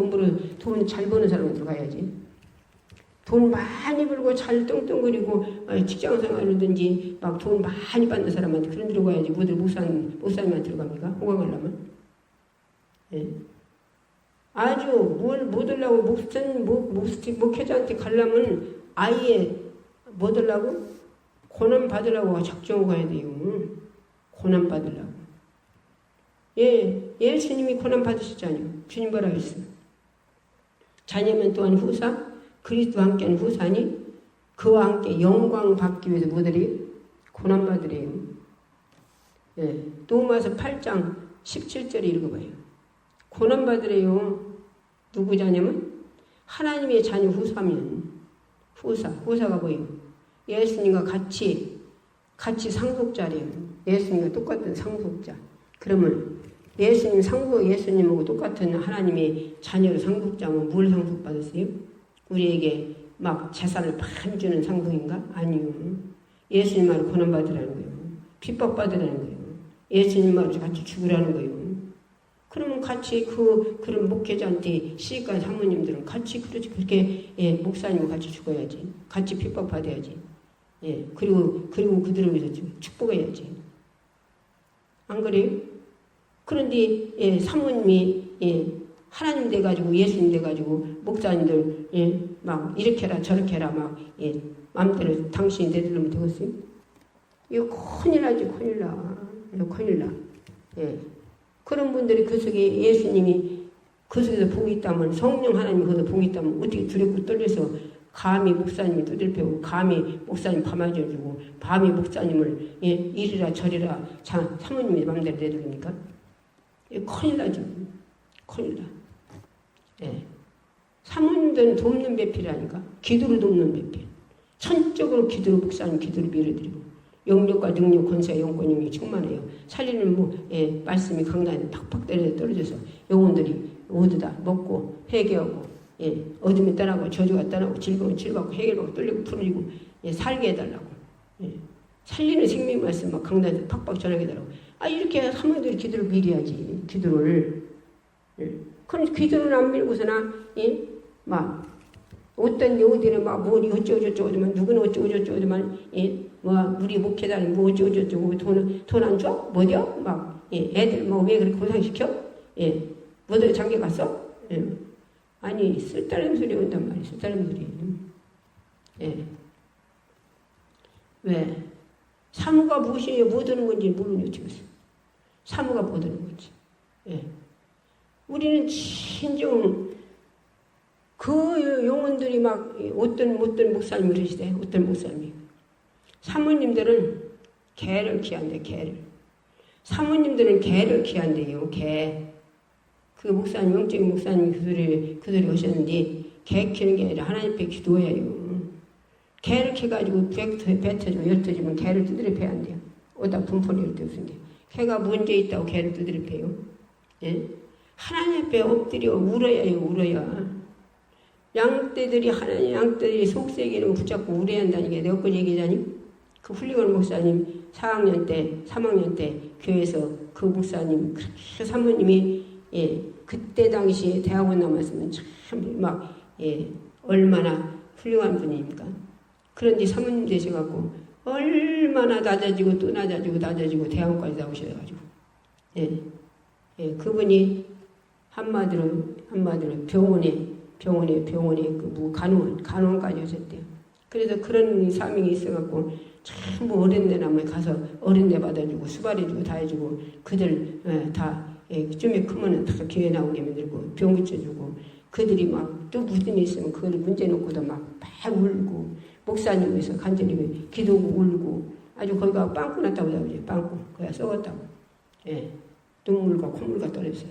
돈 잘 버는 사람으로 가야지. 돈 많이 벌고 잘 떵떵거리고 직장생활이든지 막 돈 많이 받는 사람한테 그런 데로 가야지. 뭐들 목사님한테 들어갑니까? 호강하려면. 예. 아주 못 하려고 목회자한테 가려면 아예 못 하려고 고난 받으려고 작정하고 가야 돼요. 고난 받으려고. 예, 예수님이 고난 받으셨잖아요. 주님 뭐라 했어요? 자녀면 또한 후사, 그리스도와 함께하는 후사니 그와 함께 영광 받기 위해서 뭐들이 고난 받으래요. 예, 로마서 8장 17절에 읽어봐요. 고난 받으래요. 누구 자녀면? 하나님의 자녀 후사면 후사가 뭐예요? 예수님과 같이 상속자래요. 예수님과 똑같은 상속자. 그러면 예수님하고 똑같은 하나님의 자녀 상속자면 뭘 상속받았어요? 우리에게 막 재산을 많이 주는 상속인가? 아니요. 예수님 말로 고난받으라는 거예요. 핍박받으라는 거예요. 예수님 말로 같이 죽으라는 거예요. 그러면 같이 그런 목회자한테 시집간 사모님들은 같이 그렇게 목사님과 같이 죽어야지. 같이 핍박받아야지. 예, 그리고 그들을 위해서 축복해야지. 안 그래요? 그런데 사모님이 하나님 돼가지고 예수님 돼가지고 목사님들 막 이렇게 해라 저렇게 해라 막 마음대로 당신이 내들으면 되겠어요? 이거 큰일 나지. 이거 큰일 나. 예. 그런 분들이 그 속에 예수님이 그 속에서 복이 있다면 성령 하나님이 거기서 복이 있다면 어떻게 두렵고 떨려서 감히 목사님이 두들펴고 감히 목사님 감아줘주고 감히 목사님을 이리라 저리라 사모님이 마음대로 내두릅니까? 큰일 나죠. 큰일 나. 예. 사모님들은 돕는 배필이라니까. 기도로 돕는 배필. 천적으로 기도로 목사님 기도를 밀어드리고 영력과 능력, 권세, 영권력이 충만해요. 살리는 말씀이 강단에 팍팍 떨어져서 영혼들이 모두 다 먹고 회개하고 어둠이 떠나고 저주가 떠나고 즐거워 해결하고 뚫리고 풀리고 살게 해달라고. 살리는 생명 말씀 막 강단에 팍팍 전하게 해달라고. 이렇게 사모님들이 기도를 미리하지. 기도를. 그럼 기도를 안 밀고서나 막 어떤 여우들은 막 뭐 어쩌고저쩌고 하지만 누구는 어쩌고저쩌고 하지만 뭐 우리 목회자는 뭐 어쩌고저쩌고 돈 안 줘? 뭐죠? 막 애들 뭐 왜 그렇게 고생시켜? 뭐들 장기 갔어? 아니 쓸데없는 소리 온단 말이에요. 쓸데없는 소리. 예. 왜? 사무가 무엇이에요? 뭐 드는 건지 모르니 어떻게 해서. 사무가 뭐 드는 건지. 예. 우리는 진정 그 용언들이 막 어떤 목사님을 그러시대. 어떤 목사님이. 사모님들은 개를 키한대. 개를. 사모님들은 개를 키한대요. 개. 그 목사님, 영적인 목사님 그 소리 하셨는데 개 키우는 게 아니라 하나님 앞에 기도해요. 개를 키가지고 배 터지고 열 터지면 개를 두드려 패야 한대요. 어디다 분포를 때 없은 게. 개가 문제 있다고 개를 두드려 패요. 예? 하나님 앞에 엎드려 울어야 해요. 울어야. 양떼들이 하나님 양떼들이 속세기는 붙잡고 울어야 한다는 게 내가 그 얘기잖니. 그 훌륭한 목사님 4학년 때 3학년 때 교회에서 그 목사님 그렇게 사모님이 예, 그때 당시에 대학원 남았으면 참 막 예, 얼마나 훌륭한 분입니까? 그런데 사모님 되셔갖고 얼마나 낮아지고 또 낮아지고 낮아지고 대학원까지 나오셔가지고 예, 예, 그분이 한마디로 병원에 그 간호원까지 오셨대요. 그래서 그런 사명이 있어갖고 전부 어린데 나무에 가서 어린데 받아주고 수발해주고 다 해주고 그들 다 쯤에 크면은 다 교회 나오게 만들고 병 고쳐주고 그들이 막 또 무슨 일 있으면 그걸 문제 놓고도 막 울고 목사님에서 간절히 기도하고 울고 아주 거기가 빵꾸 났다고 그러죠. 빵꾸 거기가 썩었다고. 예, 눈물과 콧물과 떨어져서.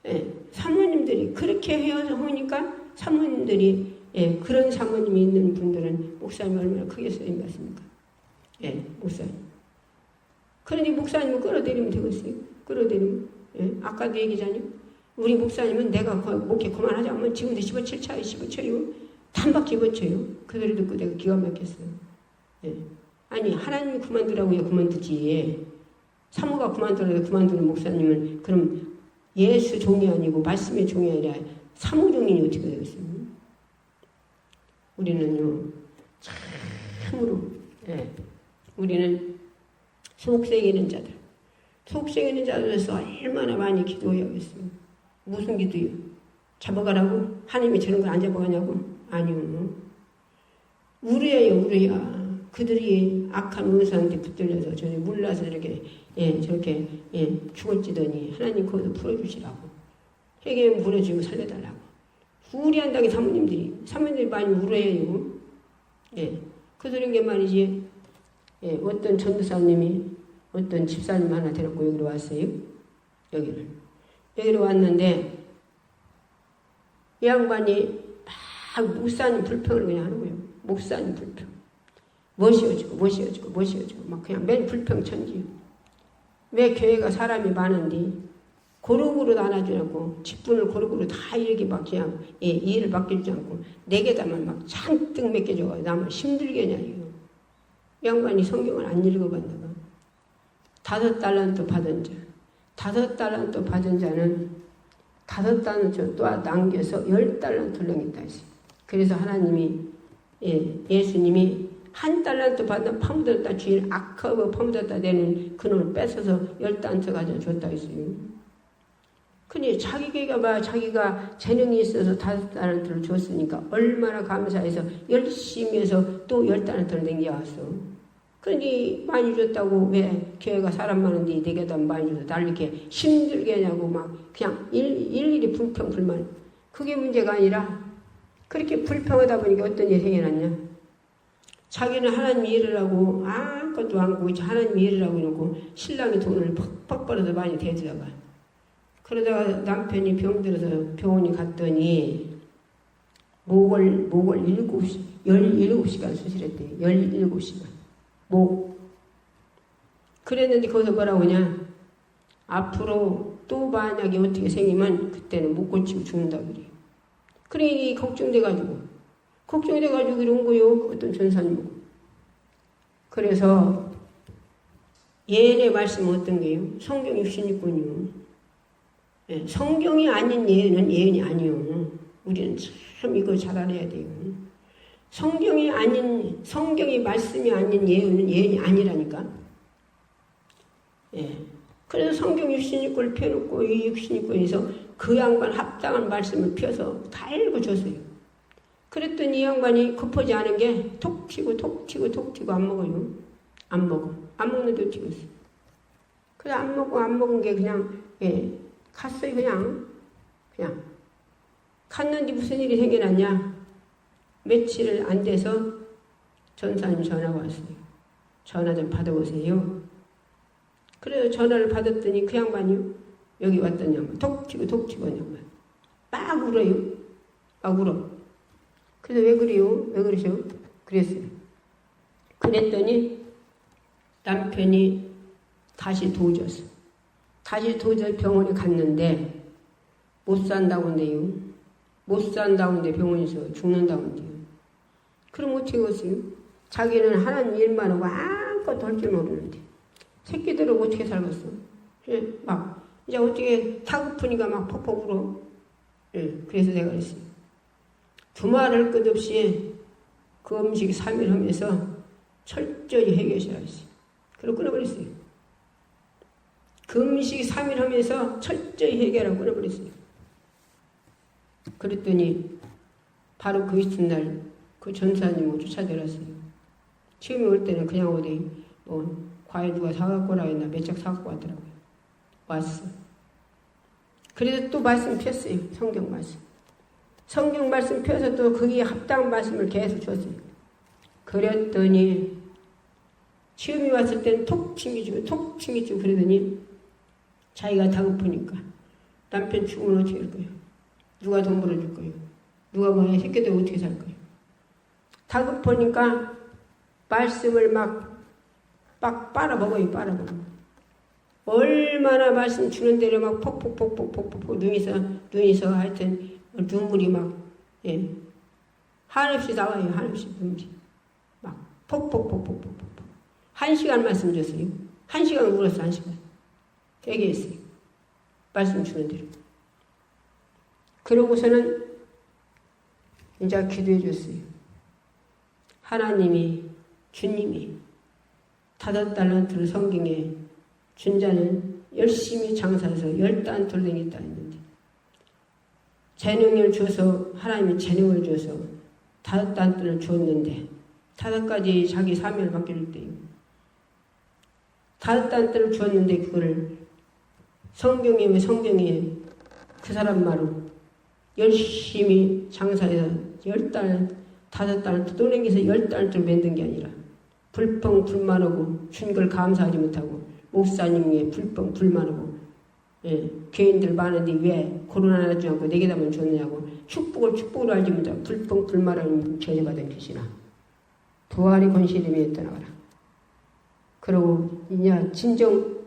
예, 사모님들이 그렇게 헤어져 보니까 사모님들이 예, 그런 사모님이 있는 분들은 목사님이 얼마나 크게 쓰임 받습니까? 예, 목사님. 그러니 목사님을 끌어들이면 되겠어요. 끌어들이면. 예, 아까도 얘기잖아요. 우리 목사님은 내가 목회 그만하자 하면 지금도 15차에 15철이고 단박 집어쳐요. 그 소리 듣고 내가 기가 막혔어요. 예. 아니 하나님이 그만두라고요. 그만두지. 사모가 그만두라고 그만두는 목사님은 그럼 예수 종이 아니고 말씀의 종이 아니라 사모 종이니 어떻게 되겠습니까? 우리는요 참으로 예. 우리는 속썩이는 자들 속썩이는 자들에서 얼마나 많이 기도해야겠습니까? 무슨 기도요? 잡아가라고? 하나님이 저런 걸 안 잡아가냐고? 아니요. 울어야. 그들이 악한 은사한테 붙들려서 저희 몰라서 이렇게 저렇게 죽어지더니 하나님 그것도 풀어주시라고. 회개는 물어주고 살려달라고. 후리한다게 사모님들이 많이 울어야 예. 그들인 게 말이지. 예. 어떤 전도사님이 어떤 집사님 하나 데리고 여기로 왔어요. 여기로 왔는데 이 양반이 막 목사님 불평을 그냥 하는 거예요. 목사님 불평. 멋이어지고 막 그냥 맨 불평천지. 왜 교회가 사람이 많은데 고루고루 나눠주냐고 직분을 고루고루 다 이렇게 막 그냥 일을 맡겨주지 않고 내게다만 막 잔뜩 맡겨줘가지고 나만 힘들게 하냐 이거. 이 양반이 성경을 안 읽어봤나 봐. 5달란트 받은 자. 5달란트 받은 자는 5달란트 또 남겨서 10달란트를 넘겼다 했어요. 그래서 하나님이 예수님이 1달란트 받은 파묻었다 주인 악하고 파묻었다 되는 그놈을 뺏어서 10달란트 가져줬다 했어요. 근데 자기가 재능이 있어서 5달란트를 줬으니까 얼마나 감사해서 열심히 해서 또 10달란트를 남겨왔어. 그러니 많이 줬다고 왜 교회가 사람 많은데 내게도 많이 줘서 날 이렇게 힘들게 하냐고 막 그냥 일일이 불평 불만. 그게 문제가 아니라 그렇게 불평하다 보니까 어떤 일이 생겨났냐. 자기는 하나님 일을 하고 아무것도 안 하고 하나님 일을 하고 이러고 신랑이 돈을 팍팍 벌어서 많이 대주다가 그러다가 남편이 병들어서 병원에 갔더니 목을 17시간 수술했대요. 17시간. 그랬는데 거기서 뭐라고 하냐. 앞으로 또 만약에 어떻게 생기면 그때는 못 고치고 죽는다 그래요. 그러니 걱정돼가지고 이런 거요. 어떤 전사님. 그래서 예언의 말씀은 어떤 게요? 성경 66권이요. 예, 성경이 아닌 예언은 예언이 아니요. 우리는 참 이거 잘 알아야 돼요. 성경이 말씀이 아닌 예언은 예언이 아니라니까. 예. 그래서 성경 66권을 펴놓고 이 66권에서 그 양반 합당한 말씀을 펴서 다 읽어줬어요. 그랬더니 이 양반이 급하지 않은 게 톡 튀고 안 먹어요. 안 먹어. 안 먹는데 어떻게 했어. 그래 안 먹은 게 그냥 갔어요. 그냥 갔는데 무슨 일이 생겨났냐. 며칠 안 돼서 전사님 전화가 왔어요. 전화 좀 받아보세요. 그래서 전화를 받았더니 그 양반이요. 여기 왔더니 양반 톡 튀고 양반 막 울어요. 막 울어. 그래서 왜 그래요? 왜 그러셔? 그랬어요. 그랬더니 남편이 다시 도졌어. 다시 도저 병원에 갔는데 못 산다고 한대요. 못 산다고 한대 병원에서 죽는다고 한대요. 그럼 어떻게 하겠어요? 자기는 하는 일만 하고 아무것도 할 줄 모르는데 새끼들은 어떻게 살겠어? 막 이제 어떻게 다급하니까 막 퍽퍽 울어. 그래서 내가 그랬어요. 두말할 것 없이 그 음식 3일 하면서 철저히 해결하셔야 했어요. 그러고 끊어버렸어요. 그 음식 3일 하면서 철저히 해결하고 끊어버렸어요. 그랬더니 바로 그 이튿날 그 전사님을 쫓아들었어요. 처음에 올 때는 그냥 어디 과일 누가 사갖고 오라 했나 몇 짝 사갖고 왔더라고요. 왔어. 그래서 또 말씀 폈어요. 성경 말씀. 성경 말씀 펴서 또 거기에 합당한 말씀을 계속 줬어요. 그랬더니 시험이 왔을 때는 톡 튕기주고 그러더니 자기가 다급하니까 남편 죽으면 어떻게 할 거예요? 누가 돈 벌어줄 거예요? 누가 뭐해? 새끼들 어떻게 살 거예요? 다급하니까 말씀을 막 빨아먹어요. 얼마나 말씀 주는 대로 막 폭폭 눈이서 하여튼 눈물이 막 한없이 나와요. 한없이 눈물이 막 폭폭 1시간 말씀 줬어요. 1시간 울었어. 1시간 얘기했어요. 말씀 주는 대로. 그러고서는 이제 기도해 줬어요. 하나님이 주님이 5달란트를 성경에 준 자는 열심히 장사해서 10단 돌랭이다 했는데 재능을 줘서 하나님이 재능을 줘서 5단트를 줬는데 5가지 자기 사명을 맡길 때요. 5단트를 주었는데 그거를 성경에 그 사람 말로 열심히 장사해서 10달, 5달을 떠넘겨서 10달을 만든 게 아니라 불평불만하고 준 걸 감사하지 못하고 목사님에게 불평불만하고 교인들 많은데 왜 코로나 주지 않고 내게다만 줬느냐고 축복을 알지 못하고 불평불만하는 저주받은 귀신아 부활의 권실임에 떠나가라. 그러고 이제 진정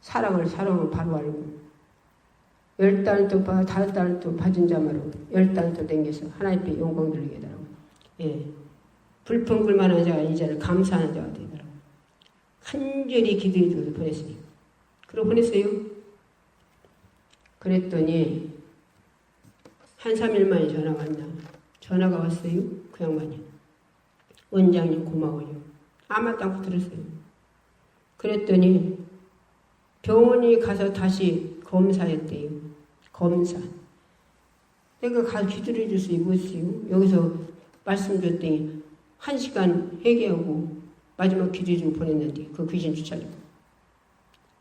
사랑을 바로 알고 10달도 5달도 받은 자마로 10달도 댕겨서 하나님께 영광 돌리게 되더라고. 불평불만한 자가 이제는 감사하는 자가 되더라고. 간절히 기도해줘서 보냈어요. 그러고 보냈어요. 그랬더니 한 3일 만에 전화가 왔나. 전화가 왔어요. 그 양반이. 원장님 고마워요. 아무것도 않고 들었어요. 그랬더니 병원에 가서 다시 검사했대요. 검사. 내가 가서 기도를 해줬어요. 뭐였어요? 여기서 말씀 줬더니 1시간 회개하고 마지막 기도해주고 보냈는데 그 귀신 쫓아내고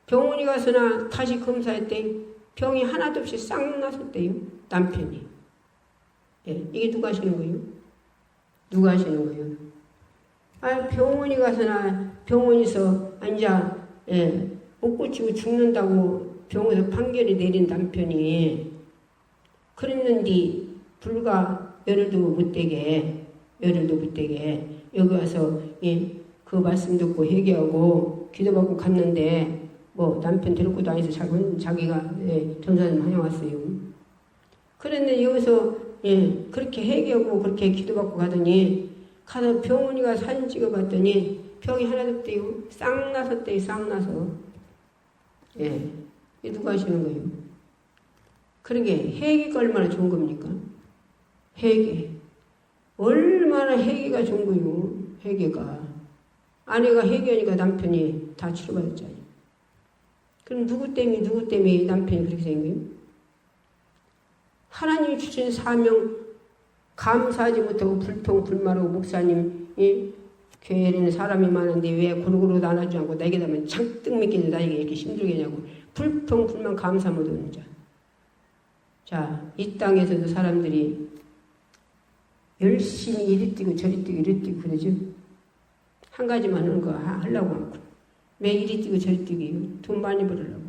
병원에 가서나 다시 검사했대. 병이 하나도 없이 싹 났었대요. 남편이. 이게 누가 하시는 거예요? 누가 하시는 거예요? 병원에 가서나 병원에서 앉아 못 고치고 죽는다고 병원에서 판결이 내린 남편이 그랬는데 불과 열흘도 못 되게 여기 와서 그 말씀 듣고 회개하고 기도받고 갔는데 뭐 남편 데리고 다니서 자기가 전사님 환영왔어요. 그런데 여기서 그렇게 회개하고 그렇게 기도받고 가더니 가서 병원에 가서 사진 찍어봤더니 병이 하나도 없대요. 싹 나섰대요. 싹 나서. 이게 누가 하시는 거예요? 그런 게 회개가 얼마나 좋은 겁니까? 회개. 얼마나 회개가 좋은 거예요. 회개가. 아내가 회개하니까 남편이 다 치료받았잖아요. 그럼 누구 때문에 남편이 그렇게 된 거예요? 하나님이 주신 사명 감사하지 못하고 불평 불만하고 목사님이 교회에는 사람이 많은데 왜 고루고루 나눠주지 않고 내게 다면 잔뜩 믿기는 나에게 이렇게 힘들겠냐고 불평 불만 감사 못하는 자. 자, 이 땅에서도 사람들이 열심히 이리 뛰고 저리 뛰고 이리 뛰고 그러죠. 한 가지만 하는 거 하려고 하고 왜 이리 뛰고 저리 뛰고 돈 많이 벌으려고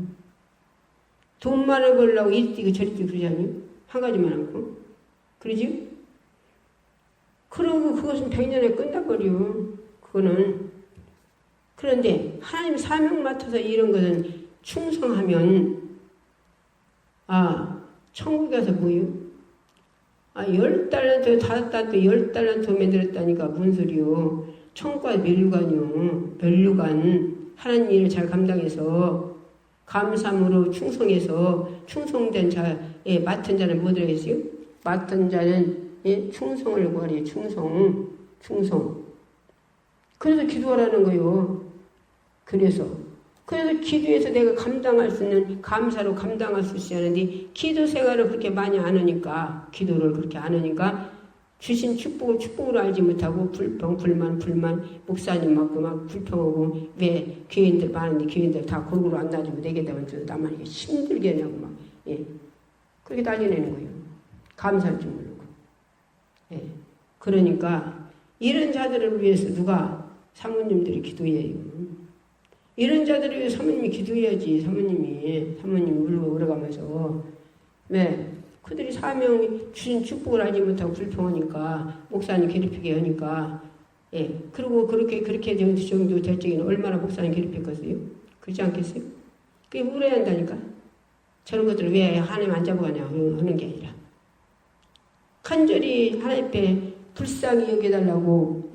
돈 많이 벌려고 이리 뛰고 저리 뛰고 그러지 않니? 한 가지만 하고 그러지? 그러고 그것은 100년에 끝나버려. 그거는. 그런데 하나님 사명 맡아서 이런 것은 충성하면 천국에 가서 뭐요? 10달란트 5달란트 10달란트 만들었다니까 무슨 소리요. 천국과 면류관이요. 면류관. 하나님 일을 잘 감당해서 감사함으로 충성해서 충성된 자에 맡은 자는 뭐 들어있어요? 맡은 자는 충성을 구하래요. 충성. 그래서 기도하라는 거예요. 그래서 기도해서 내가 감당할 수 있는 감사로 감당할 수 있어야 하는데 기도 생활을 그렇게 많이 안 하니까 기도를 그렇게 안 하니까 주신 축복으로 알지 못하고 불평 불만 목사님 막 불평하고 왜 교인들 많은데 교인들 다 골고루 안 놔주고 내게 되면 나만 이게 힘들게 하냐고 막 그렇게 달려내는 거예요. 감사할 줄 모르고. 그러니까 이런 자들을 위해서 누가 사모님들이 기도해요. 이런 자들을 위해 사모님이 기도해야지. 사모님이 울고 울어가면서 왜 그들이 사명이 주신 축복을 알지 못하고 불평하니까 목사님 괴롭히게 하니까 그리고 그렇게 정도 될 적에는 얼마나 목사님 괴롭혔겠어요? 그렇지 않겠어요? 그게 울어야 한다니까. 저런 것들을 왜 하나님 안 잡아가냐 하는 게 아니라 간절히 하나님 앞에 불쌍히 여겨달라고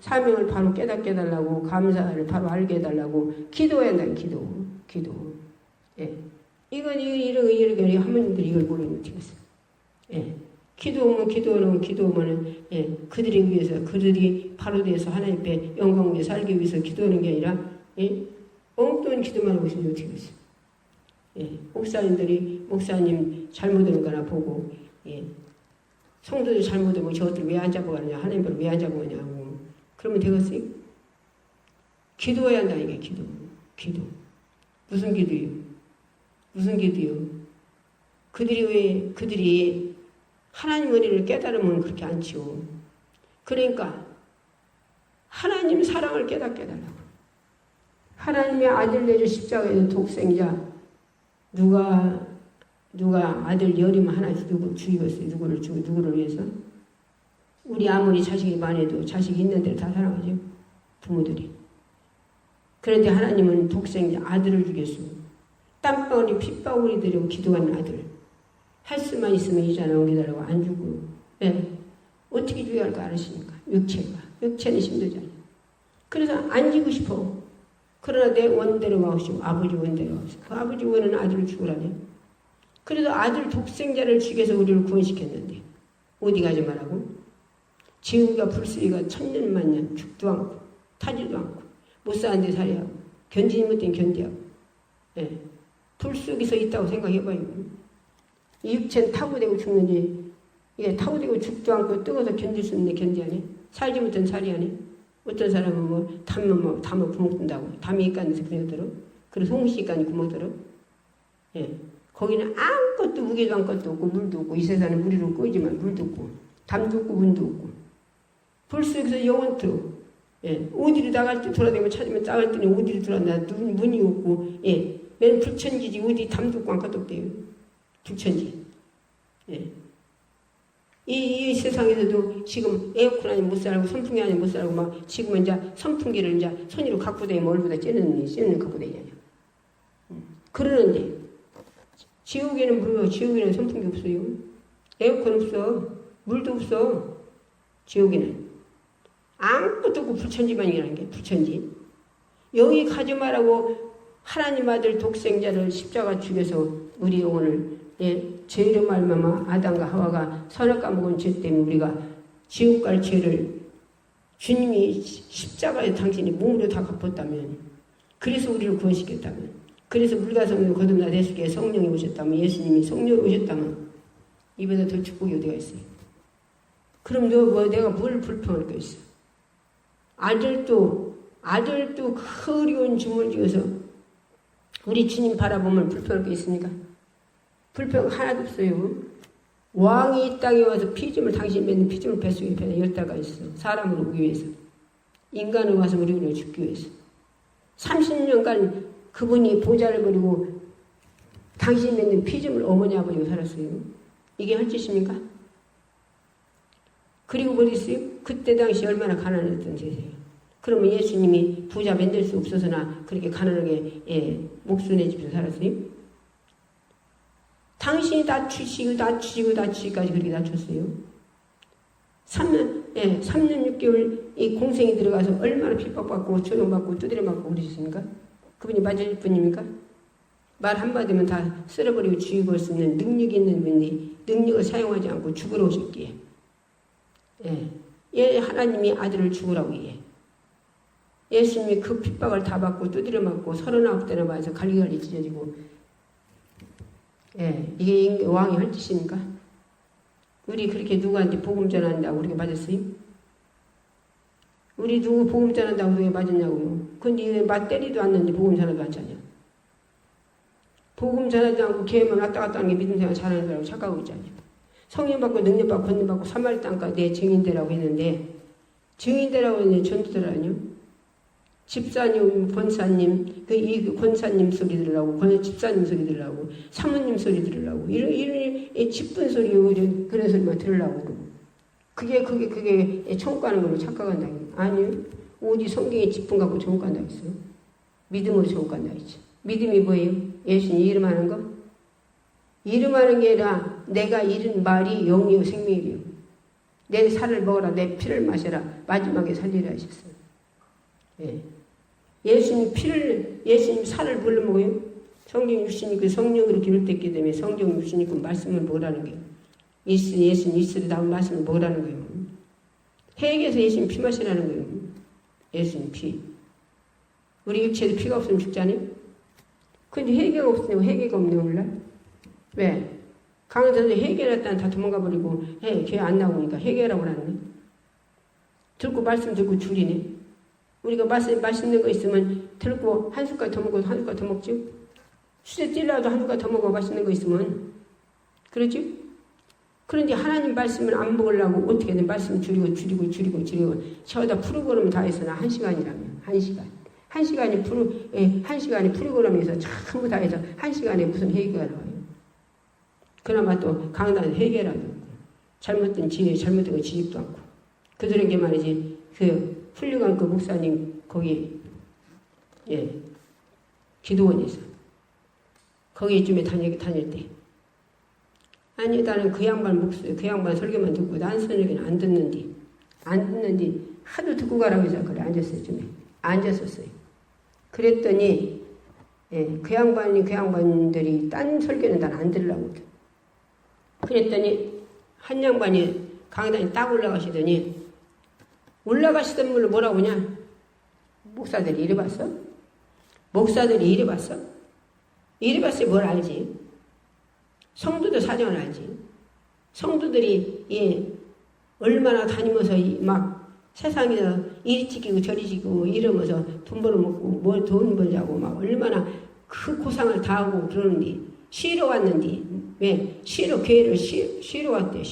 사명을 바로 깨닫게 해달라고 감사를 바로 알게 해달라고 기도해야 한다. 기도. 이런 하모님들이 이걸 모르는 어떻게 했어요? 기도하면 그들이 위해서 그들이 바로 돼서 하나님 앞에 영광 위에 살기 위해서 기도하는 게 아니라 엉뚱한 기도만 하고 있으면 어떻게 했어요? 목사님 잘못하는 거나 보고 성도들 잘못하면 저것들 왜 안 잡아가느냐 하나님을 왜 안 잡아가냐고 그러면 되겠어요? 기도해야 한다 이게 기도 무슨 기도요? 그들이 하나님 은혜를 깨달으면 그렇게 않지요. 그러니까 하나님 사랑을 깨닫게 해달라고. 하나님의 아들 내주 십자가에서 독생자 누가 아들 여리면 하나씩 누구 죽이겠어요? 누구를 위해서? 우리 아무리 자식이 많아도 자식이 있는 대로 다 사랑하죠. 부모들이. 그런데 하나님은 독생자 아들을 죽였어요. 땀방울이 핏방울이 들이고 기도하는 아들. 할 수만 있으면 이자 넘기달라고 안 주고. 어떻게 죽여야 할까 알으시니까. 육체는 힘들잖아요. 그래서 안 지고 싶어. 그러나 내 원대로 마우시고 아버지 원대로 마우시고 그 아버지 원은 아들을 죽으라네. 그래도 아들 독생자를 죽여서 우리를 구원시켰는데 어디 가지 말라고? 지우가 불수리가 천년만년 죽도 않고 타지도 않고 못 사는데 살이하고 견디지 못한 견디하고 불 속에서 있다고 생각해봐요. 이 육체는 타고되고 죽는지 이게 타고되고 죽도 않고 뜨거워서 견딜 수 있는데 견디하네. 살지 못한 살이하네. 어떤 사람은 담으면 구멍 뜬다고. 담이 있간에서 그냥 들어. 그래서 홍시 있간에 구멍 들어. 거기는 아무것도 무게도 아무것도 없고 물도 없고 이 세상은 물이로 꼬이지만 물도 없고 담도 없고 문도 없고 불 속에서 영원토록 어디로 나갈 때 돌아다니면 찾으면 나갈 때는 어디로 들어간다 문이 없고 맨 불천지지 어디 담도 없고 아무것도 없대요. 불천지. 이 세상에서도 지금 에어컨 아니면 못 살고 선풍기 아니면 못 살고 막 지금은 이제 선풍기를 이제 손으로 갖고 다니면 얼굴보다 쬐는 갖고 다니냐. 그러는데 지옥에는 지옥에는 선풍기 없어요. 에어컨 없어. 물도 없어. 지옥에는. 아무것도 없고 불천지만이라는 게 불천지. 여기 가지 말라고 하나님 아들 독생자를 십자가 죽여서 우리 영혼을 죄로 말미암아 아담과 하와가 선악과 먹은 죄 때문에 우리가 지옥 갈 죄를 주님이 십자가에 당신이 몸으로 다 갚았다면 그래서 우리를 구원시켰다면 그래서 물과 성령을 거듭나 내수게 성령이 오셨다면 예수님이 성령이 오셨다면 이보다 더 축복이 어디가 있어요? 그럼 너 뭐 내가 뭘 불평할 거 있어? 아들도 그 어려운 짐을 지어서 우리 주님 바라보면 불평할 게 있습니까? 불평 하나도 없어요. 왕이 이 땅에 와서 피짐을 당신 맺는 피짐을 뱃속에 배에 열다가 있어. 사람으로 오기 위해서. 인간으로 와서 우리를 죽기 위해서. 30년간 그분이 보좌를 버리고 당신 맺는 피짐을 어머니 아버지가 살았어요. 이게 할 짓입니까? 그리고 뭐 있어요? 그때 당시 얼마나 가난했던 세상이에요. 그러면 예수님이 부자 만들 수 없어서나 그렇게 가난하게 목숨 내집에서 살았어요? 당신이 낮추시기까지 그렇게 낮췄어요. 3년 6개월 이 공생이 들어가서 얼마나 핍박받고 조롱받고 두드려 맞고 그러셨습니까? 그분이 맞을 분입니까? 말 한마디면 다 쓸어버리고 죽이고 수 있는 능력이 있는 분이 능력을 사용하지 않고 죽으러 오셨기에 하나님이 아들을 죽으라고 예수님이 그 핍박을 다 받고 두드려 맞고 39대나 맞아서 갈리갈리 찢어지고 이게 왕이 할 짓입니까? 우리 그렇게 누구한테 복음 전한다고 우리가 맞았어요? 우리 누구 복음 전한다고 누가 맞았냐고요? 근데 왜 맞때리도 않는데 복음 전하도 않잖아요. 복음 전하지 않고 걔만 왔다 갔다 하는 게 믿음 생활 잘하는 사람을 착각하고 있잖아요. 성령 받고 능력 받고 권능 받고 사마리 땅까지 내 증인되라고 했는데 증인되라고 했는데 전도되라뇨? 집사님, 권사님, 그 권사님 소리 들으려고, 집사님 소리 들으려고, 사모님 소리 들으려고, 이런 집분 소리, 그런 소리만 들으려고 그러고. 그게 천국가는 걸로 착각한다. 아니요. 오직 성경의 집분 갖고 천국간다 했어요. 믿음으로 천국간다 했죠. 믿음이 뭐예요? 예수님 이름하는 거? 이름하는 게 아니라 내가 잃은 말이 영이요 생명이요. 내 살을 먹어라, 내 피를 마셔라, 마지막에 살리라 하셨어요. 예수님 살을 뭘로 먹어요? 성경 육신이 그 성령으로 기록됐기 때문에 성경 육신이 그 말씀을 먹으라는 거예요. 예수님 입술에 나온 말씀을 먹으라는 거예요. 핵에서 예수님 피 마시라는 거예요. 예수님 피. 우리 육체에도 피가 없으면 죽잖아요? 근데 회개가 없으면 회개가 없네, 오늘날. 왜? 강원도에서 회개했다는 다 도망가 버리고, 교회 안 나오니까 회개라고 하네. 말씀 듣고 줄이네. 우리가 맛있는 거 있으면 들고 한 숟갈 더 먹어도 한 숟갈 더 먹죠? 수제 찔러도 한 숟갈 더 먹어 맛있는 거 있으면. 그러지? 그런데 하나님 말씀을 안 먹으려고 어떻게든 말씀 줄이고 저다 프로그램 다 해서 나 1시간이라면 1시간. 1시간이 프로그램에서 전부 다 해서 1시간에 무슨 회개가 나와요. 그나마 또 강단 회개라도 있고 잘못된 지혜, 잘못된 거 지식도 않고 그들은 게 말이지 훌륭한 그 목사님 거기 기도원에서 거기쯤에 다닐 때 아니 나는 그 양반 설교만 듣고 난 설교는 안 듣는디 하도 듣고 가라고 해서 그래 앉았어요. 쯤에 앉았었어요. 그랬더니 그 양반들이 딴 설교는 난 안 들으려고 그랬더니 한 양반이 강단에 딱 올라가시던 걸로 뭐라고 하냐? 목사들이 이래 봤어? 이래 봤어요. 뭘 알지? 성도들 사정을 알지. 성도들이 얼마나 다니면서 막 세상에서 이리 튀기고 저리 튀기고 이러면서 돈 벌어먹고 돈 벌자고 막 얼마나 그 고상을 다하고 그러는데 쉬러 왔는데 왜? 교회를 쉬러 왔대.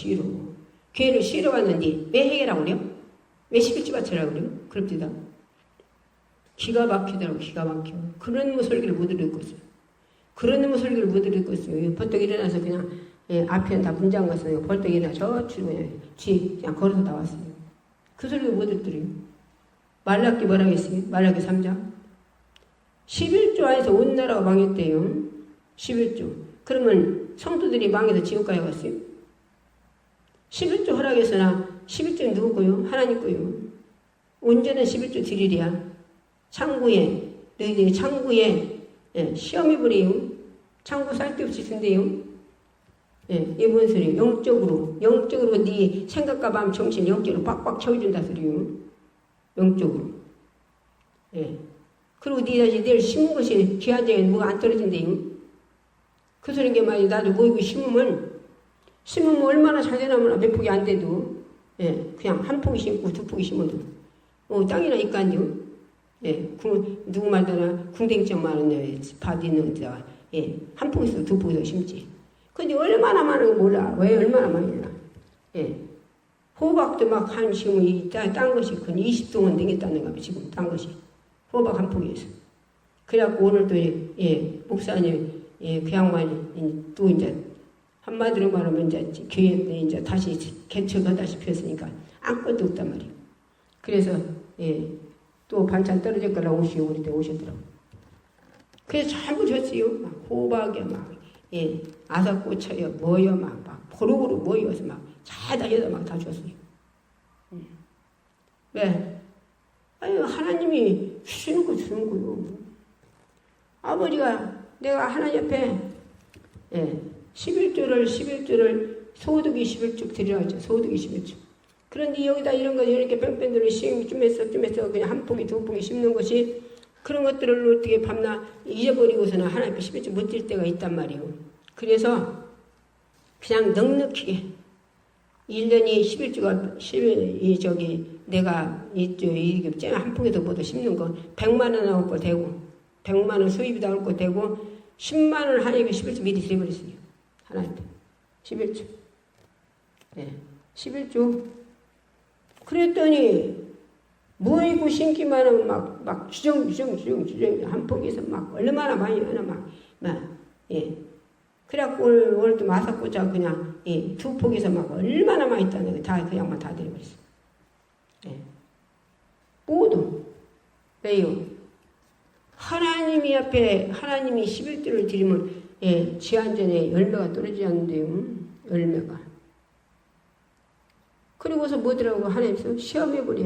교회를 쉬러 왔는데 왜 회개라고 그래요? 왜 11주 바치라고 그래요? 그럽디다. 기가 막히더라고. 그런 놈의 설교를 못 들었겠어요. 벌떡 일어나서 그냥 앞에는 다 분장 갔어요. 벌떡 일어나 저 출근에 그냥 걸어서 나왔어요. 그 설교 못 듣더래요. 말라기 뭐라고 했어요? 말라기 3장 11조 안에서 온 나라가 망했대요. 11조. 그러면 성도들이 망해서 지옥 가야겠어요? 11조 허락에서나 11조는 누구 거요? 하나님 거요. 온전한 11조 드릴이야. 너희들이 창구에 시험이 버려요. 창구 살 데 없이 준대요. 이게 뭔 소리예요? 영적으로 네 생각과 마음 정신 영적으로 빡빡 채워준다 소리요. 영적으로. 그리고 네 다시 내일 심은 것이 귀한 장에 뭐가 안 떨어진대요. 그 소리인 게 말이야. 나도 모이고 심으면 심으면 얼마나 잘 되나 몰라. 몇 폭이 안 돼도. 예, 그냥 한 폭이 심고 두 폭이 심어도. 땅이나 있간요. 예, 누구 말따나 궁뎅점 많은 밭 있는 데다가, 예, 한 폭에서 두 폭에서 심지. 근데 얼마나 많은 거 몰라. 왜 얼마나 많이 나. 예. 호박도 막 한 지금 딴 것이 근 20동은 되겠다는 가 지금 딴 것이. 호박 한 폭에서. 그래갖고 오늘도, 예, 목사님, 예, 그 양반이 또 이제 한마디로 말하면 이제 교회 이제 다시 개척하다시피 했으니까 아무것도 없단 말이에요. 그래서, 예, 또 반찬 떨어질 거라 오시오. 우리 때 오셨더라고. 그래서 전부 줬어요. 막 호박이야, 막, 예, 아삭고쳐요, 뭐요, 막 고루고루 모여서 막 자다 여다 막 다 줬어요. 왜? 아유, 하나님이 주시는 거 주는 거요. 아버지가 내가 하나님 앞에, 예, 11조를 소득이 11쪽 드리라고 했죠. 소득이 11쪽. 그런데 여기다 이런 거 이렇게 뺑뺑들을 좀 했어 그냥 한 폭이 두 폭이 심는 것이 그런 것들을 어떻게 밤낮 잊어버리고서는 하나님 앞에 11조 못 드릴 때가 있단 말이에요. 그래서 그냥 넉넉히게 1년이 11조가 내가 이게 한 폭에도 뭐도 심는 거 100만 원 나올 거 되고 100만 원 수입이 나올 거 되고 10만 원 하니까 11조 미리 드려버렸어요. 하나님한테 11조. 네, 11조. 그랬더니 모이고 심기만 하면 막 주정 한 폭에서 막 얼마나 많이 하나 막 예. 그래갖고 오늘도 마사코자 그냥, 예, 두 폭에서 막 얼마나 많이 있다는 거 다 그 양만 다 드려버렸어. 예. 모두. 왜요? 하나님이 앞에 하나님이 11조를 드리면, 예, 지한전에 열매가 떨어지지 않는데요. 열매가. 그리고서 뭐더라고 하나님께서 시험해버려.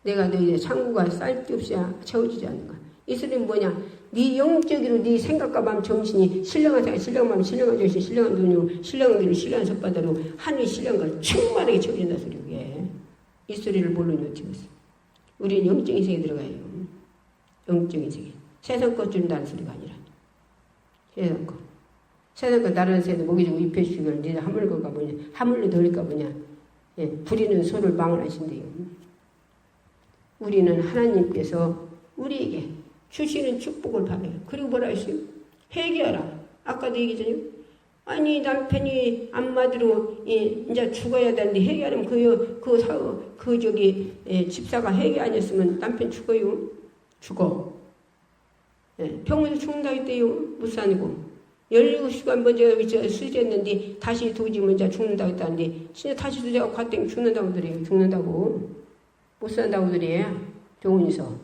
내가 너희의 창고가 쌀데없이 채워지지 않는가. 이 소리는 뭐냐? 네 영적으로 네 생각과 마음 정신이 신령한 생각, 신령한 마음, 신령한 정신, 신령한 눈으로, 신령한 귀로, 신령한 손바닥으로 하늘의 신령과 충만하게 채워진다 소리고. 예. 이 소리를 모르니 어떻게 했어? 우리는 영적인 세계에 들어가요. 영적인 세계. 세상 것 준다는 소리가 아니라 세상 것. 세상 것 다른 새도 먹이 주고 입혀 주기를 이제 하물고가 뭐냐, 하물로 넣을까 뭐냐. 예. 부리는 소를 망언하신대요. 우리는 하나님께서 우리에게 주시는 축복을 받아요. 그리고 뭐라 했어요? 회개하라. 아까도 얘기했잖아요. 아니 남편이 안마디로 이제 죽어야 되는데 회개하려면 집사가 회개 안 했으면 남편 죽어요. 죽어. 예, 병원에서 죽는다 했대요. 무산이고 17시간 먼저 수제했는데 다시 도저히 먼저 죽는다 했다는데 진짜 다시 수제하고 갔더니 죽는다고 그래요. 죽는다고. 못 산다고 그래요. 병원에서.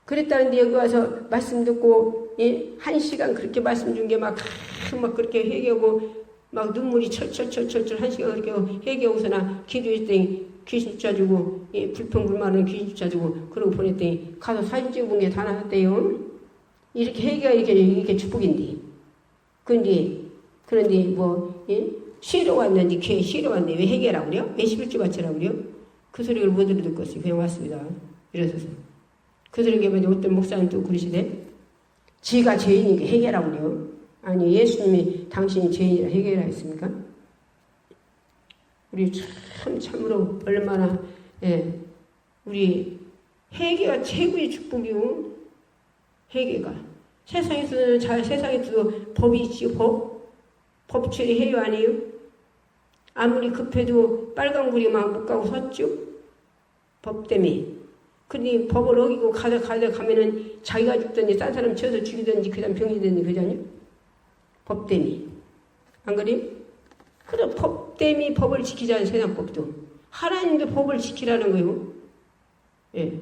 그랬다는데 여기 와서 말씀 듣고, 예, 1시간 그렇게 말씀 준 게 막 그렇게 회개하고 막 눈물이 철철 1시간 그렇게 회개하고서나 기도했더니 귀신 쫓아주고, 예, 불평불만은 귀신 쫓아주고 그러고 보냈더니 가서 사진 찍어본 게 다 나왔대요. 이렇게 회개가 이렇게 축복인데. 그런데 뭐, 예? 쉬러 왔는지 걔 쉬러 왔네. 왜 회개라고 그래요? 왜 11조 바치라고 그래요? 그 소리를 못 듣겠어요. 그냥 왔습니다. 이래서서. 그 소리가 뭐지? 어떤 목사님 또 그러시대? 지가 죄인이니까 회개라고 그래요. 아니, 예수님이 당신이 죄인이라 회개라 했습니까? 우리 참으로 얼마나, 예, 우리 회개가 최고의 축복이요. 회개가. 세상에서도 법이 있지요, 법 처리해요, 아니에요? 아무리 급해도 빨간불이 막 못 가고 섰죠? 법 때문에. 근데 법을 어기고 가면은 자기가 죽든지 딴 사람 쳐서 죽이든지 그 다음 병이 되든지 그러잖아요? 법 때문에. 안 그래요? 그래, 법 때문에 법을 지키자는 세상 법도. 하나님도 법을 지키라는 거예요. 예.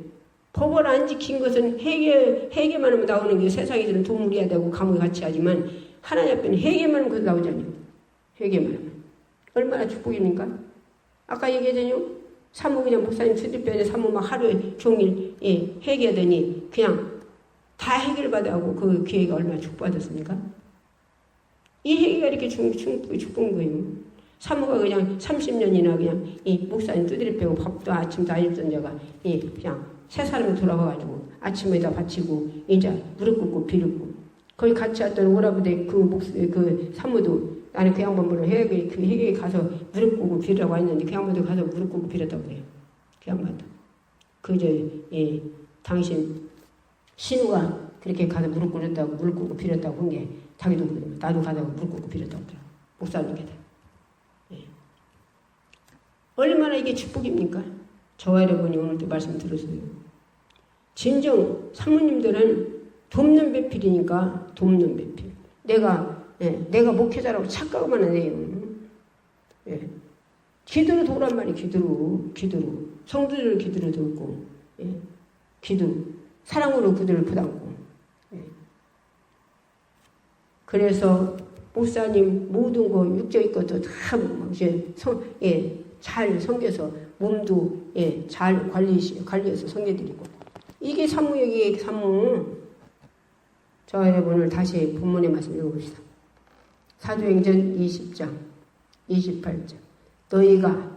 법을 안 지킨 것은 회개만 하면 나오는 게 세상에서는 동물이야 되고 감옥에 같이 하지만 하나님 앞에는 회개만 하면 그거 나오잖아요. 회개만 하면. 얼마나 축복입니까? 아까 얘기했잖아요. 사모 그냥 목사님 수집변에 사모 막 하루에 종일, 예, 회개하더니 그냥 다 해결받아하고 그 기회가 얼마나 축복받았습니까? 이 회개가 이렇게 축복인 거예요. 사모가 그냥 30년이나 그냥 이 목사님 두드려 빼고 밥도 아침도 안 입던 자가 그냥 새 사람이 돌아와가지고 아침에다 바치고 이제 무릎 꿇고 비르고 거기 같이 왔던 오라부대 그 사모도 나는 그 양반분을 회계에 가서 무릎 꿇고 빌으라고 했는데 그 양반도 가서 무릎 꿇고 빌었다고 그래요. 그 양반도. 당신 신우가 그렇게 가서 무릎 꿇고 빌었다고 한 게 자기도 그래요. 나도 가서 무릎 꿇고 빌었다고 그래요. 목사님께서. 예. 얼마나 이게 축복입니까? 저와 여러분이 오늘도 말씀 들으세요. 진정 사모님들은 돕는 배필이니까 돕는 배필. 내가 목회자라고 착각만 하네요. 예. 기도로 도란 말이 기도로. 성도들을 기도로 돕고, 예. 기도. 사랑으로 그들을 부담고. 예. 그래서 목사님 모든 거 육적인 것도 다 이제 잘 섬겨서 몸도 잘 관리해서 섬겨드리고. 이게 사무역이에요, 사무. 저 여러분을 다시 본문의 말씀 읽어봅시다. 사도행전 20장 28절. 너희가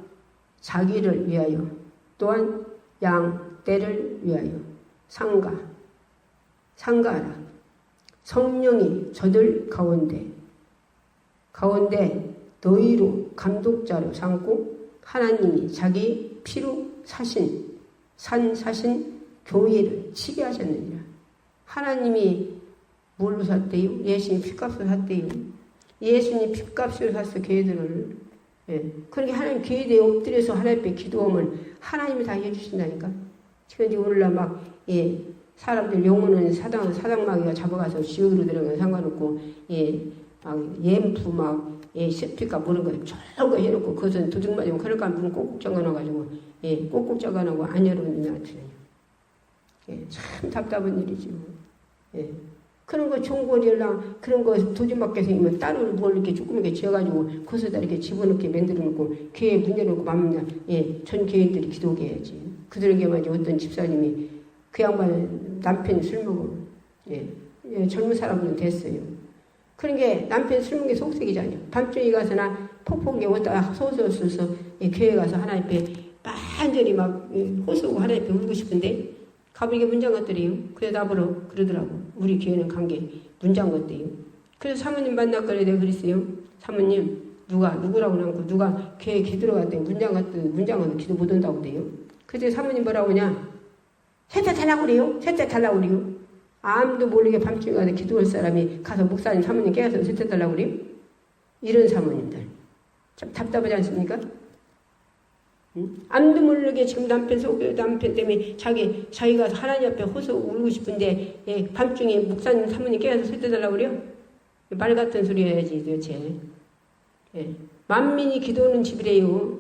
자기를 위하여 또한 양 떼를 위하여 상가하라. 성령이 저들 가운데 너희로 감독자로 삼고 하나님이 자기 피로 사신 교회를 치게하셨느니라. 하나님이 뭘로 샀대요? 예수님 핏값으로 샀대요. 예수님 핏값으로 샀어, 교회들을. 예. 그러니까 하나님 교회에 엎드려서 하나님 앞에 기도하면 하나님이 다 해주신다니까. 그런데 오늘날 사람들 영혼은 사당마귀가 잡아가서 지옥으로 들어가면 상관없고, 앰프 셋피가 모르는 거, 좋은 거 해놓고, 그것은 도둑 맞으면 그럴까 문 꼭꼭 잠가놔가지고, 꼭꼭 잠가놓고 안 열어놓는 나한테는요. 참 답답한 일이지. 그런 거 좋은 거리랑 그런 거 도둑맞게 생기면 따로 뭘 이렇게 조그맣게 지어가지고 거기다 이렇게 집어넣게 만들어놓고 교회 문 열어놓고 맘나 전 교인들이 기도하게 해야지. 그들에게만 이제 어떤 집사님이 그 양반 남편이 술 먹으면 젊은 사람은 됐어요. 그런 게 남편 술 먹는 게 속색이잖아요. 밤중에 가서나 폭폭하게 왔다 호소해서 교회 가서 하나님 앞에 완전히 막 호소하고 하나님 앞에 울고 싶은데 가보니까 문장 것들이요. 그래서 나보러 그러더라고. 우리 교회는 간게 문장 것들이요. 그래서 사모님 만났거래 내가 그랬어요. 사모님 누구라고 나고 누가 교회 기도로 갔더니 문장 것도 기도 못 온다고 그래요. 그때 사모님 뭐라고 하냐? 셋째 달라고 그래요. 셋째 달라고 그래요. 아무도 모르게 밤중에 가서 기도할 사람이 가서 목사님 사모님 깨워서 셋째 달라고 그래요. 이런 사모님들 참 답답하지 않습니까? 아무도 모르게 지금 남편 때문에 자기가 하나님 앞에 호소하고 울고 싶은데 밤중에 목사님 사모님 깨워서 셋째달라고 그래요? 말 같은 소리 해야지 도대체. 만민이 기도하는 집이래요.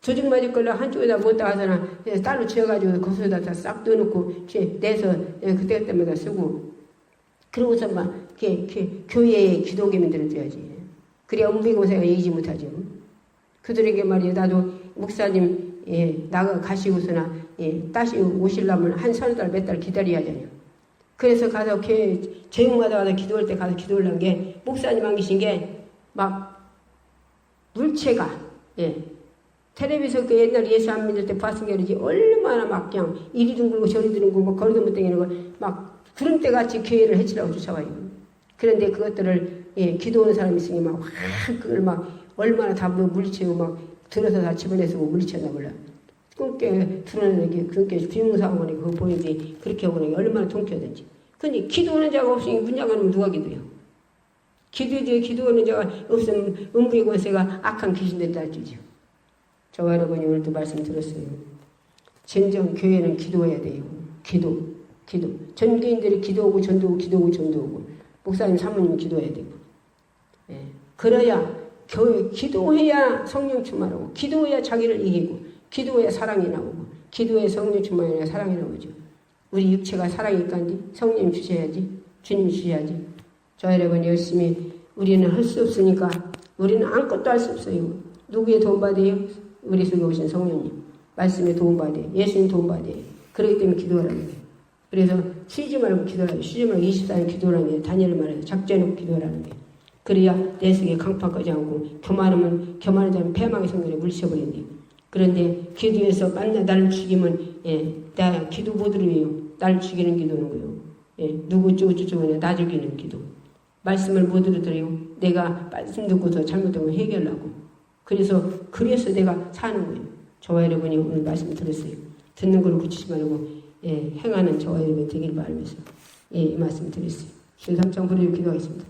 조직 맞을 걸로 한쪽에다 못 따가서나 따로 지어가지고 거기에다 싹 넣어놓고 내서 그때마다 쓰고 그러고서 막 교회에 기도계면 들어줘야지. 그래야 음비고생을 이기지 못하죠. 그들에게 말이야 나도 목사님 나가 가시고서나 다시 오시려면 한 서너 달 몇 달 기다려야 하잖아요. 그래서 가서 교회 저녁마다 가서 기도할 때 가서 기도하려는 게 목사님 안 계신 게 막 물체가 텔레비전 그 옛날 예수 안 믿을 때 봤은 게 그러지 얼마나 막 그냥 이리 둥글고 저리 둥글고 거리도 못 다니는 걸 막 구름대같이 교회를 해치라고 쫓아와요. 그런데 그것들을 기도하는 사람이 있으니 막 그걸 막 얼마나 다 물리치고 막 들어서 다 집어내서 물리쳤나 몰라. 꿈깨 드러내는 그렇게 비몽사몽하니 그거 보이지 그렇게 오는 게 얼마나 통쾌하든지. 근데 기도하는 자가 없으니 문장하면 누가 기도해요? 기도하는 자가 없으면 음부의 권세가 악한 귀신들 딸주죠. 저와 여러분이 오늘도 말씀 들었어요. 진정 교회는 기도해야 돼요. 기도. 전교인들이 기도하고 전도하고 목사님 사모님이 기도해야 되고. 그래야 교회 기도해야 성령 충만하고 기도해야 자기를 이기고 기도해야 사랑이 나오고 기도해야 성령 충만이나 사랑이 나오죠. 우리 육체가 사랑이니까 성령 주셔야지. 주님 주셔야지. 저 여러분 열심히 우리는 할 수 없으니까 우리는 아무것도 할 수 없어요. 누구의 도움받아요? 우리 속에 오신 성령님. 말씀에 도움받아요. 예수님 도움받아요. 그렇기 때문에 기도하라는 거예요. 그래서 쉬지 말고 기도하라고 쉬지 말고 24년 기도하라는 게 다니엘 말해서 작정해놓고 기도하라는 게 그래야 내 속에 강팍하지 않고 교만하는 자는 패망의 성전에 물리쳐버린대요. 그런데 기도해서 나를 죽이면 나 기도 못 들어요. 나를 죽이는 기도는 거예요. 누구 어쩌고 나 죽이는 기도. 말씀을 못 들으더래요. 내가 말씀 듣고서 잘못된 걸 해결하고. 그래서 내가 사는 거예요. 저와 여러분이 오늘 말씀 들었어요. 듣는 걸 굳히지 말고 행하는 저와 여러분이 되길 바라면서 이 말씀 드렸어요. 주삼창 부르짖고 기도하겠습니다.